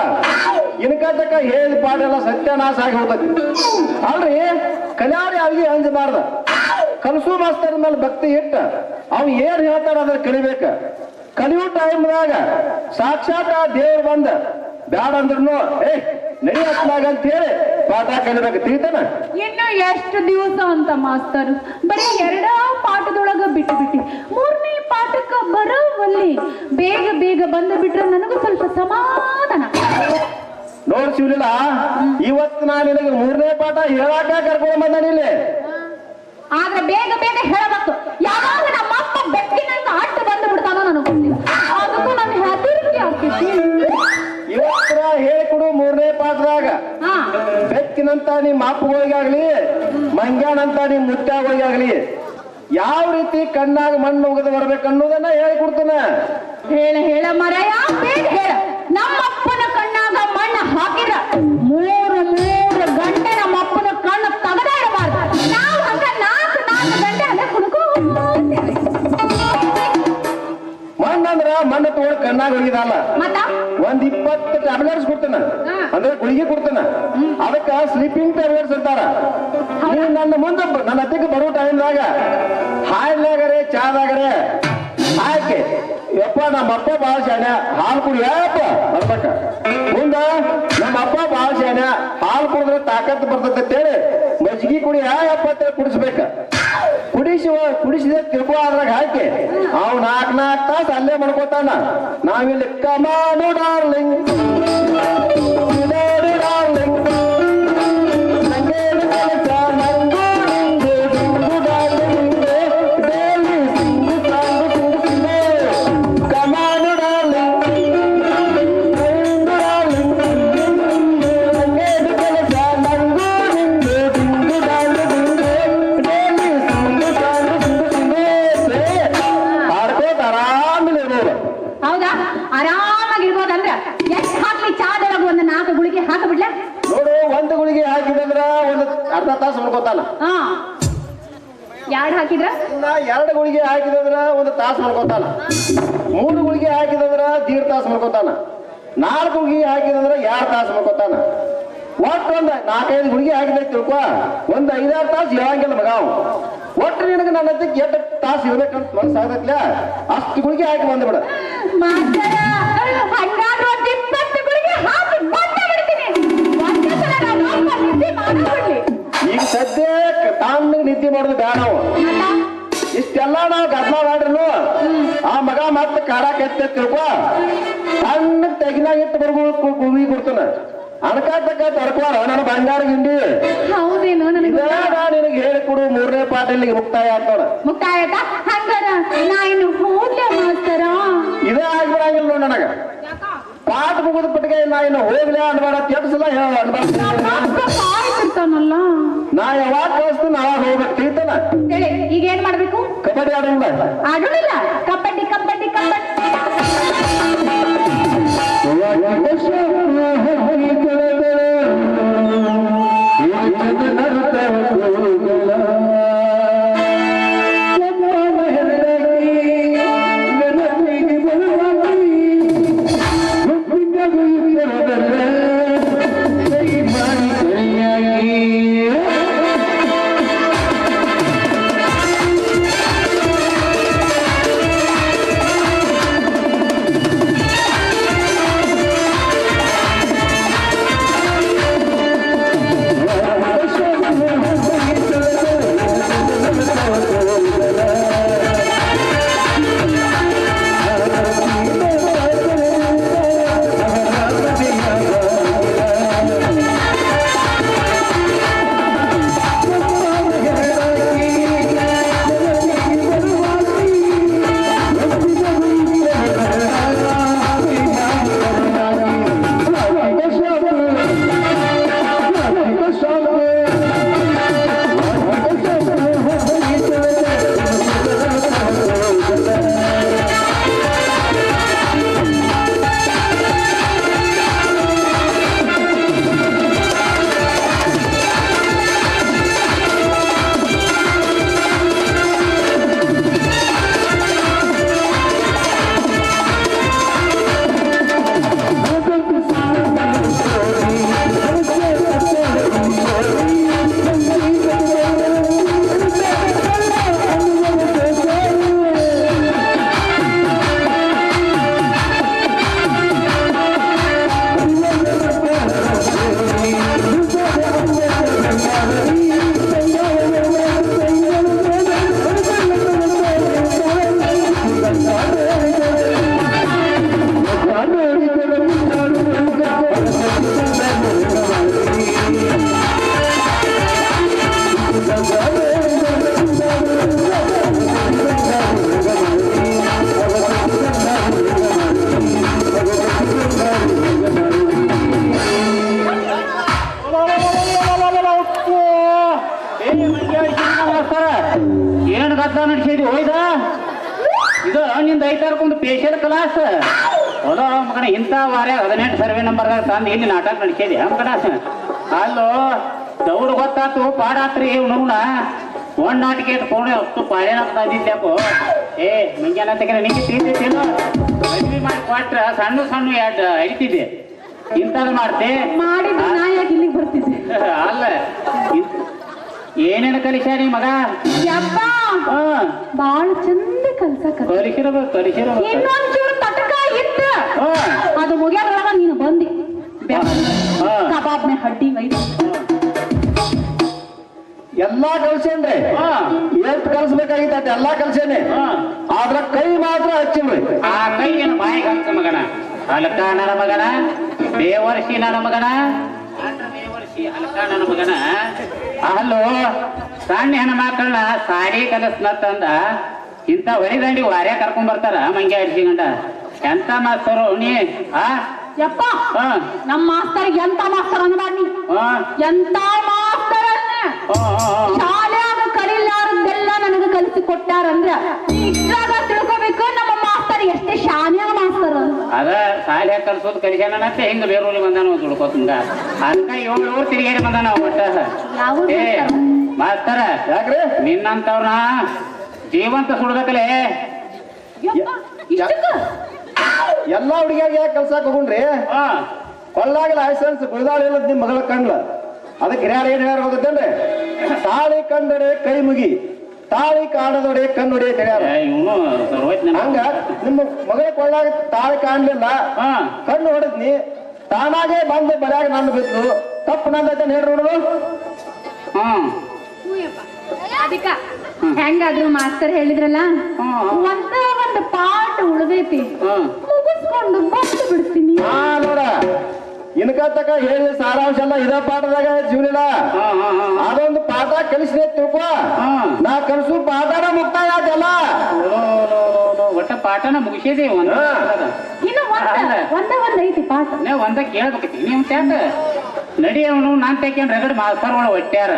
ಇನ್ಕ ತಕ ಹೇಳಿದ ಪಾಡೆಲ್ಲ ಸತ್ಯನಾಶ ಆಗಿ ಹೋಗ್ತತಿ. ಅಲ್ರಿ ಕಲ್ಯಾಣಿ ಅವ್ರಿಗೆ ಅಂಜಬಾರ್ದ. ಕಲಸು ಮಾಸ್ತರ್ ಮೇಲೆ ಭಕ್ತಿ ಇಟ್ಟ ಅವ್ ಏನ್ ಹೇಳ್ತಾರ ಅದ್ರ ಕಲಿಬೇಕ. ಕಲಿಯೋ ಟೈಮ್ದಾಗ ಸಾಕ್ಷಾತ್ ಆ ದೇವ್ರು ಬಂದ ಬ್ಯಾಡ ಅಂದ್ರೂ ನಡಿ ಹತ್ಲಾಗ ಅಂತ ಹೇಳಿ ಪಾಠ ಕಲಿಬೇಕು. ತಿಳಿತಾನ? ಇನ್ನು ಎಷ್ಟು ದಿವಸ ಅಂತ ಮಾಸ್ತರ್? ಬರೀ 2 ಪಾಠದೊಳಗ ಬಿಟ್ಟು ಬಿಟ್ಟಿ 3ನೇ ಪಾಠಕ್ಕ ಬರೋವಲ್ಲಿ ಬೇಗ ಬೇಗ ಬಂದು ಬಿಟ್ರೆ ನನಗೂ ಸ್ವಲ್ಪ ಸಮಾಧಾನ. ನೋಡ್ ಶಿವಲಿಲ್ಲ, ಇವತ್ತು ನಾನು ನಿನಗೆ 3ನೇ ಪಾಠ ಹೇಳಾಕ ಕರ್ಕೊಂಡ್ ಬಂದಾನಿಲ್ಲಿ. ಆದ್ರೆ ಬೇಗ ಬೇಗ ಹೇಳಬೇಕು. ಯಾವಾಗ ನಮ್ಮ ಅಪ್ಪ ಬೆಕ್ಕಿನಂತ ಅಟ್ಟು ಬಂದು ಬಿಡ್ತಾನೋ ನನಗೆ ಗೊತ್ತಿಲ್ಲ. ಅದಕ್ಕೂ ನಾನು ಹೆದರಿಕೆ ಆಗ್ತೈತಿ. ಇವತ್ತರ ಹೇಳಿಕೊಡು 3ನೇ ಪಾಠದಾಗ ಹಾ, ಬೆಕ್ಕಿನಂತ ನಿಮ್ಮ ಅಪ್ಪಗಳಿಗಾಗ್ಲಿ ಮಂಗ್ಯಾನಂತ ನಿಮ್ಮ ಮುತ್ಯಾಗಳಿಗಾಗ್ಲಿ ಯಾವ ರೀತಿ ಕಣ್ಣಾಗ ಮಣ್ಣು ಉಗದು ಬರ್ಬೇಕು ಅನ್ನೋದನ್ನ ಹೇಳಿಕೊಡ್ತಾನೆ. ಹೇಳ ಮರಯ, ಬೇಗ ಹೇಳ. ನಮ್ಮ ಅಪ್ಪನ ಕಣ್ಣಾಗ ಮಣ್ಣು ಹಾಕಿದ್ರ 3 ಗಂಟೆ ನಮ್ಮ ಅಪ್ಪನ ಕಣ್ಣು ತಗದ ಇರಬಾರ್ದು. ನಾವು ಹಂಗ 4 ಗಂಟೆ ಅಲ್ಲೇ ಕುಡ್ಕೋ ಮಣ್ಣಂದ್ರ ಮಣ್ಣು ತಗೊಂಡು ಕಣ್ಣಾಗ ಹೋಗಿದಲ್ಲ. ಮತ್ತ 20 ಟ್ಯಾಬ್ಲೆಟ್ಸ್ ಕೊಡ್ತಾನ, ಅಂದ್ರೆ ಗುಳಿಗೆ ಕೊಡ್ತಾನ. ಅದಕ್ಕ ಸ್ಲೀಪಿಂಗ್ ಟ್ಯಾಬ್ಲೆಟ್ಸ್ ಇರ್ತಾರ. ನೀವು ನನ್ನ ಮುಂದೆ ನನ್ನ ಹತ್ತಿಗೆ ಬರೋ ಟೈಮ್ದಾಗ ಹಾಲ್ನಾಗರೆ ಚಾದಾಗರೆ ಹಾಕಿ ಯಪ್ಪ ನಮ್ಮ ಅಪ್ಪ ಭಾಳ ಶಾನ್ಯ ಹಾಲು ಕುಡಿ ಯಪ್ಪ ಅನ್ಬೇಕ. ಮುಂದ ನಮ್ಮ ಅಪ್ಪ ಭಾಳ ಶಾನ್ಯ ಹಾಲು ಕುಡಿದ್ರೆ ತಾಕತ್ ಬರ್ತೈತೆ ಅಂತೇಳಿ ಮಜ್ಜಿಗೆ ಕುಡಿ ಯಪ್ಪ ಅಂತೇಳಿ ಕುಡಿಸ್ಬೇಕ. ಕುಡಿಸಿದ ತಿರ್ಕೋ ಅದ್ರಾಗ ಹಾಕಿ ಅವ್ 4 ತಾಸು ಅಲ್ಲೇ ಮಾಡ್ಕೋತಾನ. ನಾವಿಲ್ಲಿ ಕಮಾನು ಡಾರ್ಲಿಂಗ್ ಡಾರ್ಲಿಂಗ್ ಹೌದಾ? ಆರಾಮಾಗಿರ್ಬೋದಂದ್ರ ಎಷ್ಟು ಹಾಕ್ಲಿ? ಚಾದೊಳಗ 4 ಗುಳಿಗೆ ಹಾಕಬಿಡ್ಲ? ನೋಡು, 1 ಗುಳಿಗೆ ಹಾಕಿದಂದ್ರ ಒಂದು ಅರ್ಧ ತಾಸು ಮಾಡ್ಕೋತಾನ. ಹಾ, 2 ಹಾಕಿದ್ರ? 2 ಗುಳಿಗೆ ಹಾಕಿದಂದ್ರ 1 ತಾಸು ಮಾಡ್ಕೋತಾನ. 3 ಗುಳಿಗೆ ಹಾಕಿದಂದ್ರ 1.5 ತಾಸು ಮಾಡ್ಕೋತಾನ. 4 ಗುಳಿಗೆ ಹಾಕಿದಂದ್ರ 2 ತಾಸು ಮಾಡ್ಕೋತಾನ. ಒಟ್ಟು ಒಂದು 4-5 ಗುಳಿಗೆ ಹಾಕಿದ್ರೆ ತಿಳ್ಕೊ, ಒಂದು 5-6 ತಾಸು ಹೇಳಂಗಿಲ್ಲ ಮಗ ಅವ. ಒಟ್ಟು ನಿನಗೆ ನನ್ನ ಹತ್ತಿಗೆ 8 ತಾಸು ಇರ್ಬೇಕಂತ ಮನಸ್ಸಾಗತ್ಲ, ಅಷ್ಟು ಗುಳಿಗೆ ಹಾಕಿ ಬಂದ್ಬಿಡ. ಮಾಸ್ತರ, ಹಂಗಾದ್ರೆ 20 ಗುಳಿಗೆ ಹಾಕಿ ಬಂದ ಬಿಡ್ತೀನಿ. ಒಂದೇ ಸಲ ನಾನು ಅಪ್ಪ ನಿದ್ದೆ ಮಾಡ್ಬಿಡ್ಲಿ. ಈಗ ಸದ್ಯ ತಾನಿಗೆ ನಿದ್ದೆ ಮಾಡೋದು ಬೇಡ ನಾವು. ಇಷ್ಟೆಲ್ಲ ನಾವು ಗದ್ಲ ಮಾಡ್ರು ಆ ಮಗ ಮತ್ತೆ ಕಾಡಾಕ ಎತ್ತ ತಿಳ್ಕೊ, ಸಣ್ಣ ತೆಗಿನಾಗಿಟ್ಟು ಬರ್ಬೇಕು ಗುವಿ ಕೊಡ್ತಾನ. ಅಣಕಾತಕ್ಕ ತಡ್ಕೋರ ನನ್ನ ಬಂಗಾರ ಗಿಂಡಿ. ಹೌದೇನೋ? ನನಗೆ ನಿನಗೆ ಹೇಳಿಕೊಡು 3ನೇ ಪಾಠ ಇಲ್ಲಿಗೆ ಮುಕ್ತಾಯ ಆಗ್ತಾಳ. ಮುಕ್ತಾಯ ಆಯ್ತಾ? ಹಂಗಾರ ನಾ ಇನ್ನು ಹೋಗ್ಲೇ ಮಾಸ್ತರ? ಇದೇ ಆಗ್ಬಿಡಂಗಿಲ್ಲ ನೋಡ್ ನನಗ. ಪಾಠ ಮುಗಿದ ಪಟ್ಟಿಗೆ ನಾ ಇನ್ನು ಹೋಗ್ಲೇ ಅನ್ಬೇಡ, ಕೆಡ್ಸಲ ಹೇಳ ಕಾಯ್ತಿರ್ತಾನಲ್ಲ. ನಾ ಯಾವಾಗ ಕಳಿಸ್ತೀನಿ ಅವಾಗ ಹೋಗ್ಬೇಕು. ತಿಳಿತಾನ? ಹೇಳಿ, ಈಗ ಏನ್ ಮಾಡ್ಬೇಕು? ಕಬಡ್ಡಿ ಆಡಂಗಿಲ್ಲ. ಆಡೋದಿಲ್ಲ. ಕಬಡ್ಡಿ ಕಬಡ್ಡಿ ಕಬಡ್ಡಿ. ನಿಂದ ಐತಾರ್ಕೊಂದು ಸ್ಪೆಷಲ್ ಕ್ಲಾಸ್ ಹೌದೋ ಮಗನ ಇಂಥ ವಾರ 18 ಸರ್ವೆ ನಂಬರ್ದಾಗ ತಂದು ಇಲ್ಲಿ ನಾಟಕ ನಡೆಸಿದೆ ಮಗನ ಅಲ್ಲೋ ದೌಡ್ ಗೊತ್ತಾತು ಪಾಡಾತ್ರಿ ನೋಡ ಒಂದ್ ನಾಟಿಕೆ ಇಟ್ಕೊಂಡು ಅಷ್ಟು ಪಾಳ್ಯಾನ ತಂದಿದ್ದ್ಯಾಕೋ ಏ ಮುಂಜಾನೆ ತೆಗೆದ್ರೆ ನಿಂಗೆ ತಿಂದಿದ್ದೇನು ಮದ್ವೆ ಮಾಡಿ ಕೊಟ್ರ ಸಣ್ಣ ಸಣ್ಣ ಎರಡು ಹಿಡಿತಿದ್ದೆ ಇಂಥದ್ದು ಮಾಡ್ತೆ ಮಾಡಿದ್ರೆ ನಾ ಯಾಕೆ ಇಲ್ಲಿಗೆ ಬರ್ತಿದ್ದೆ ಅಲ್ಲ ಏನೇನು ಕಲಿಸ್ಯಾರಿ ಮಗ ಯಪ್ಪ ಹಾ ಬಾಳ ಚಂದ ಕಲ್ಸಕ ಕಲಿಸಿರ್ಬೇಕು ಇನ್ನೊಂಚೂರು ತಟಕ ಇತ್ತು ಹಾ ಅದು ಮುಗಿಯೋದ್ರೊಳಗ ನೀನು ಬಂದಿ ಹಾ. ಕಬಾಬ್ನ ಹಡ್ಡಿ ಒಯ್ದು ಎಲ್ಲಾ ಕಲ್ಸೇನ್ರಿ ಹಾ ಎಷ್ಟು ಕಲ್ಸ್ಬೇಕಾಗಿತ್ತ ಎಲ್ಲಾ ಕಲ್ಸೇನೆ ಹಾ ಆದ್ರ ಕೈ ಮಾತ್ರ ಹಚ್ಚಿಲ್ರಿ ಆ ಕೈಯನ್ನು ಬಾಯಿಗೆ ಹಾಕ್ತ ಮಗನ ಅಲಕ ನನ್ನ ಮಗನ ಬೇವರ್ಸಿ ನನ್ನ ಮಗನ ಬೇವರ್ಸಿ ಅಲಕ ನನ್ನ ಮಗನ ಅಲ್ಲೋ ಸಣ್ಣ ಹೆಣ್ಣು ಮಕ್ಕಳನ್ನ ಸಾಡಿ ಕಲಸ್ನತ್ತಂದ ಇಂಥ ಹೊರಿದಂಡಿ ವಾರ್ಯ ಕರ್ಕೊಂಡ್ ಬರ್ತಾರ ಮಂಗ್ಯ ಹಿಡ್ಸಿಗಂಡ ಎಂತ ಮಾಸ್ತರು ನೀ ಆ ಯಪ್ಪ ಹಾ ನಮ್ಮ ಮಾಸ್ತರ್ಗೆ ಎಂತ ಮಾಸ್ತರ್ ಅನ್ಬಾರ್ನಿ ಹಾ ಎಂತ ಮಾಸ್ತರ್ ಶಾಲ್ಯಾಗ ಕಲಿಲಾರದ್ದೆಲ್ಲ ನನಗ ಕಲಿಸಿ ಕೊಟ್ಟಾರಂದ್ರ ಇಷ್ಟಾಗ ತಿಳ್ಕೊಬೇಕು ನಮ್ಮ ಮಾಸ್ತರ್ ಎಷ್ಟೇ ಶಾನ್ಯ ಮಾಸ್ತರ್ ಅದ ಶಾಲೆ ಕಲ್ಸೋದ್ ಕಲಿಸ್ಯಾನಂತೆ ಹಿಂಗ ಬೇರೂರಿಗೆ ಬಂದಾನ ತಿಳ್ಕೊತಂಗ ಅದಕ್ಕ 7 ಊರ್ ತಿರುಗೇರಿ ಬಂದಾನ ಒಟ್ಟ ಯಾವ ಏ ಮಾಸ್ತರ ಯಾಕ್ರಿ ನಿನ್ನಂತವ್ರನ್ನ ಜೀವಂತ ಸುಡ್ಬೇಕಲೇ ಯಪ್ಪ ಇಷ್ಟಕ್ಕ ಎಲ್ಲಾ ಹುಡುಗಿಯಾಗ ಯಾಕೆ ಕಲ್ಸಾಕ್ ಹೋಗುಣ್ರಿ ಹಾ ಕೊಳ್ಳಾಗ ಲೈಸೆನ್ಸ್ ಗುಳಿದಾಳ ಇಲ್ಲದ ನಿಮ್ ಮಗಳ ಕಂಡ್ಲ ಅದಕ್ಕೆ ಹಿರಿಯರ್ ಏನ್ ಹೇಳ್ಯಾರ ಗೊತ್ತೇನ್ರಿ ತಾಳಿ ಕಂಡಡೆ ಕೈ ಮುಗಿ ತಾಳಿ ಕಾಣದೊಡೆ ಕಣ್ಣೊಡೆ ಹೇಳ್ಯಾರ ಇವನು ಸರ್ವಜ್ಞ ಹಂಗ ನಿಮ್ಮ ಮಗಳ ಕೊಳ್ಳಾಗ ತಾಳಿ ಕಾಣ್ಲಿಲ್ಲ ಹಾ ಕಣ್ಣು ಹೊಡೆದ್ನಿ ತಾನಾಗೆ ಬಂದು ಬಲ್ಯಾಗ ನನ್ನ ಬಿದ್ದು ತಪ್ಪು ನಂದೈತೆ ಹೇಳ್ರಿ ನೋಡು ಹಾ ಅದಕ್ಕ ಹೆಂಗಾದ್ರು ಮಾಸ್ತರ್ ಹೇಳಿದ್ರಲ್ಲ ಒಂದು ಪಾಠ ಉಳ್ದೈತಿ ಹಾ ಮುಗಿಸ್ಕೊಂಡು ಬಂದು ಬಿಡ್ತೀನಿ ಹಾ ನೋಡ ಇನ್ಕ ತಕ ಹೇಳಿದ ಸಾರಾಂಶ ಎಲ್ಲ ಇದ ಪಾಠದಾಗ ಜೀವನಿಲ್ಲ ಹಾ ಹಾ ಹಾ ಅದೊಂದು ಪಾಠ ಕಲಿಸಿದೆ ತಿಳ್ಕೊ ಹಾ ನಾ ಕಲಿಸು ಪಾಠನ ಮುಕ್ತಾಯ ಆದಲ್ಲ ಒಟ್ಟ ಪಾಠನ ಮುಗಿಸಿದೆ ಒಂದ ಇನ್ನು ಒಂದ ಐತಿ ಪಾಠ ನೀವು ಒಂದ ಕೇಳ್ಬೇಕೈತಿ ನೀವು ತ್ಯಾಕ ನಡಿ ಅವನು ನಾನ್ ತೆಕ್ಕೊಂಡ್ ರಗಡ್ ಮಾಸ್ತರ್ ಒಳ ಒಟ್ಟ್ಯಾರ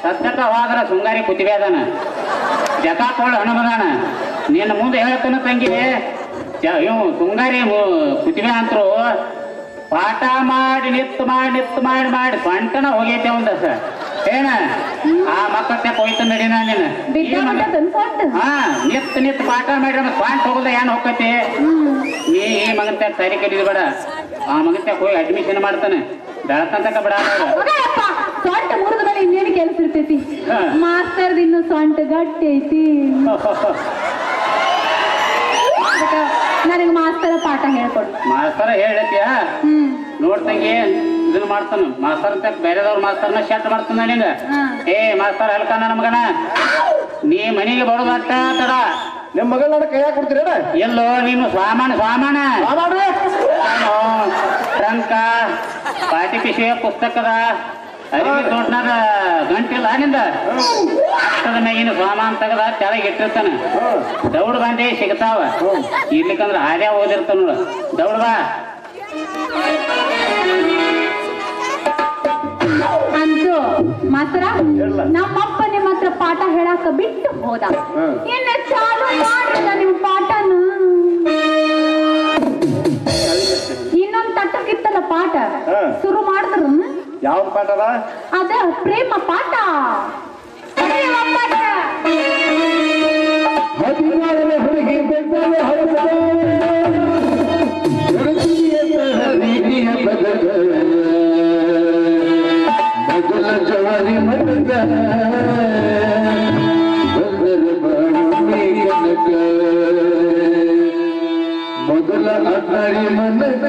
ಸತ್ತಕ ಹೋದ್ರ ಸುಂಗಾರಿ ಕುತ್ತಿಗೆ ಅದಾನ ಜಕಾಕೊಳ್ಳ ಹಣಮದಾನ ನಿನ್ನ ಮುಂದೆ ಹೇಳ್ತಾನ ತಂಗಿ ಇವ್ ಸುಂಗಾರಿ ಕುತ್ತಿಗೆ ಅಂತರು ಪಾಠ ಮಾಡಿ ನಿತ್ತು ಮಾಡಿ ಸೊಂಟನ ಹೋಗೈತೆ ಒಂದ ಸರ್ ಏನ ಆ ಮಕ್ಕಳ ತೆಕ್ ಹೋಯ್ತು ನಡಿನ ನೀನು ಹಾ ನಿತ್ತು ಪಾಠ ಮಾಡಿ ಸ್ವಾಂಟ್ ಹೋಗದ ಏನ್ ಹೋಗತಿ ನೀ ಈ ಮಗನ್ ತ್ಯಾಗ ಸರಿ ಕಲಿದ್ ಬೇಡ ಆ ಮಗನ್ ತ್ಯಾಗ ಹೋಗಿ ಅಡ್ಮಿಷನ್ ಮಾಡ್ತಾನೆ ಬೆಳತಂತಕ ಬಿಡ ಸೊಂಟ ಮುರಿದ ಮೇಲೆ ಇನ್ನೇನು ಕೆಲಸ ಇರ್ತೈತಿ ಹಾ. ಮಾಸ್ತರ್ದ ಇನ್ನು ಸೊಂಟ ಗಟ್ಟಿ ಐತಿ ನನಗೆ ಮಾಸ್ತರ ಪಾಠ ಹೇಳ್ಕೊಡು ಮಾಸ್ತರ ಹೇಳತ್ಯಾ ನೋಡ್ತಂಗಿ ಇದನ್ನ ಮಾಡ್ತಾನ ಮಾಸ್ತರ್ ಅಂತ ಬೇರೆದವ್ರ ಮಾಸ್ತರ್ನ ಶಟ್ ಮಾಡ್ತಾನ ನಿಂಗ ಏ ಮಾಸ್ತರ್ ಅಲ್ಕ ನನ್ನ ಮಗನ ನೀ ಮನೆಗೆ ಬರೋದಟ್ಟ ತಡ ನಿಮ್ ಮಗಳ ನನ್ನ ಕೈಯಾಗ ಕೊಡ್ತೀರೇನ ಎಲ್ಲೋ ನೀನು ಸ್ವಾಮಾನ ಮಾಡ್ರಿ ಟ್ರಂಕ ಪಾಟಿ ಪಿಶಿಯ ಪುಸ್ತಕದ ಅರಿವಿ ತೋಟನಾಗ ಗಂಟಿಲ್ಲ ನಿಂದ ಅಷ್ಟದ ಮ್ಯಾಗಿನ ಸಾಮಾನ್ ತೆಗದ ತೆಳಗೆ ಇಟ್ಟಿರ್ತಾನ ದೌಡ್ ಬಂದೆ ಸಿಗ್ತಾವ ಇರ್ಲಿಕ್ಕಂದ್ರ ಹಾದ್ಯಾ ಓದಿರ್ತಾನ ನೋಡ ದೌಡ್ ಬಾ ಅಂತೂ ಮಾಸ್ತರ ನಮ್ಮಪ್ಪ ನಿಮ್ಮ ಹತ್ರ ಪಾಠ ಹೇಳಾಕ ಬಿಟ್ಟು ಹೋದ ಇನ್ನ ಚಾಲು ಮಾಡಿದ ನಿಮ್ ಪಾಠನ ಇನ್ನೊಂದ್ ತಟ್ಟಕ್ಕಿತ್ತಲ್ಲ ಪಾಠ ಶುರು ಮಾಡಿದ್ರು ಯಾವ್ದು ಪಾಠ ಅದ ಪ್ರೇಮ ಪಾಠ ಹುಡುಗಿ ಮೊದಲ ಜವಾರಿ ಮನಕ ಮೊದಲ ಅಣ್ಣರಿ ಮನಕ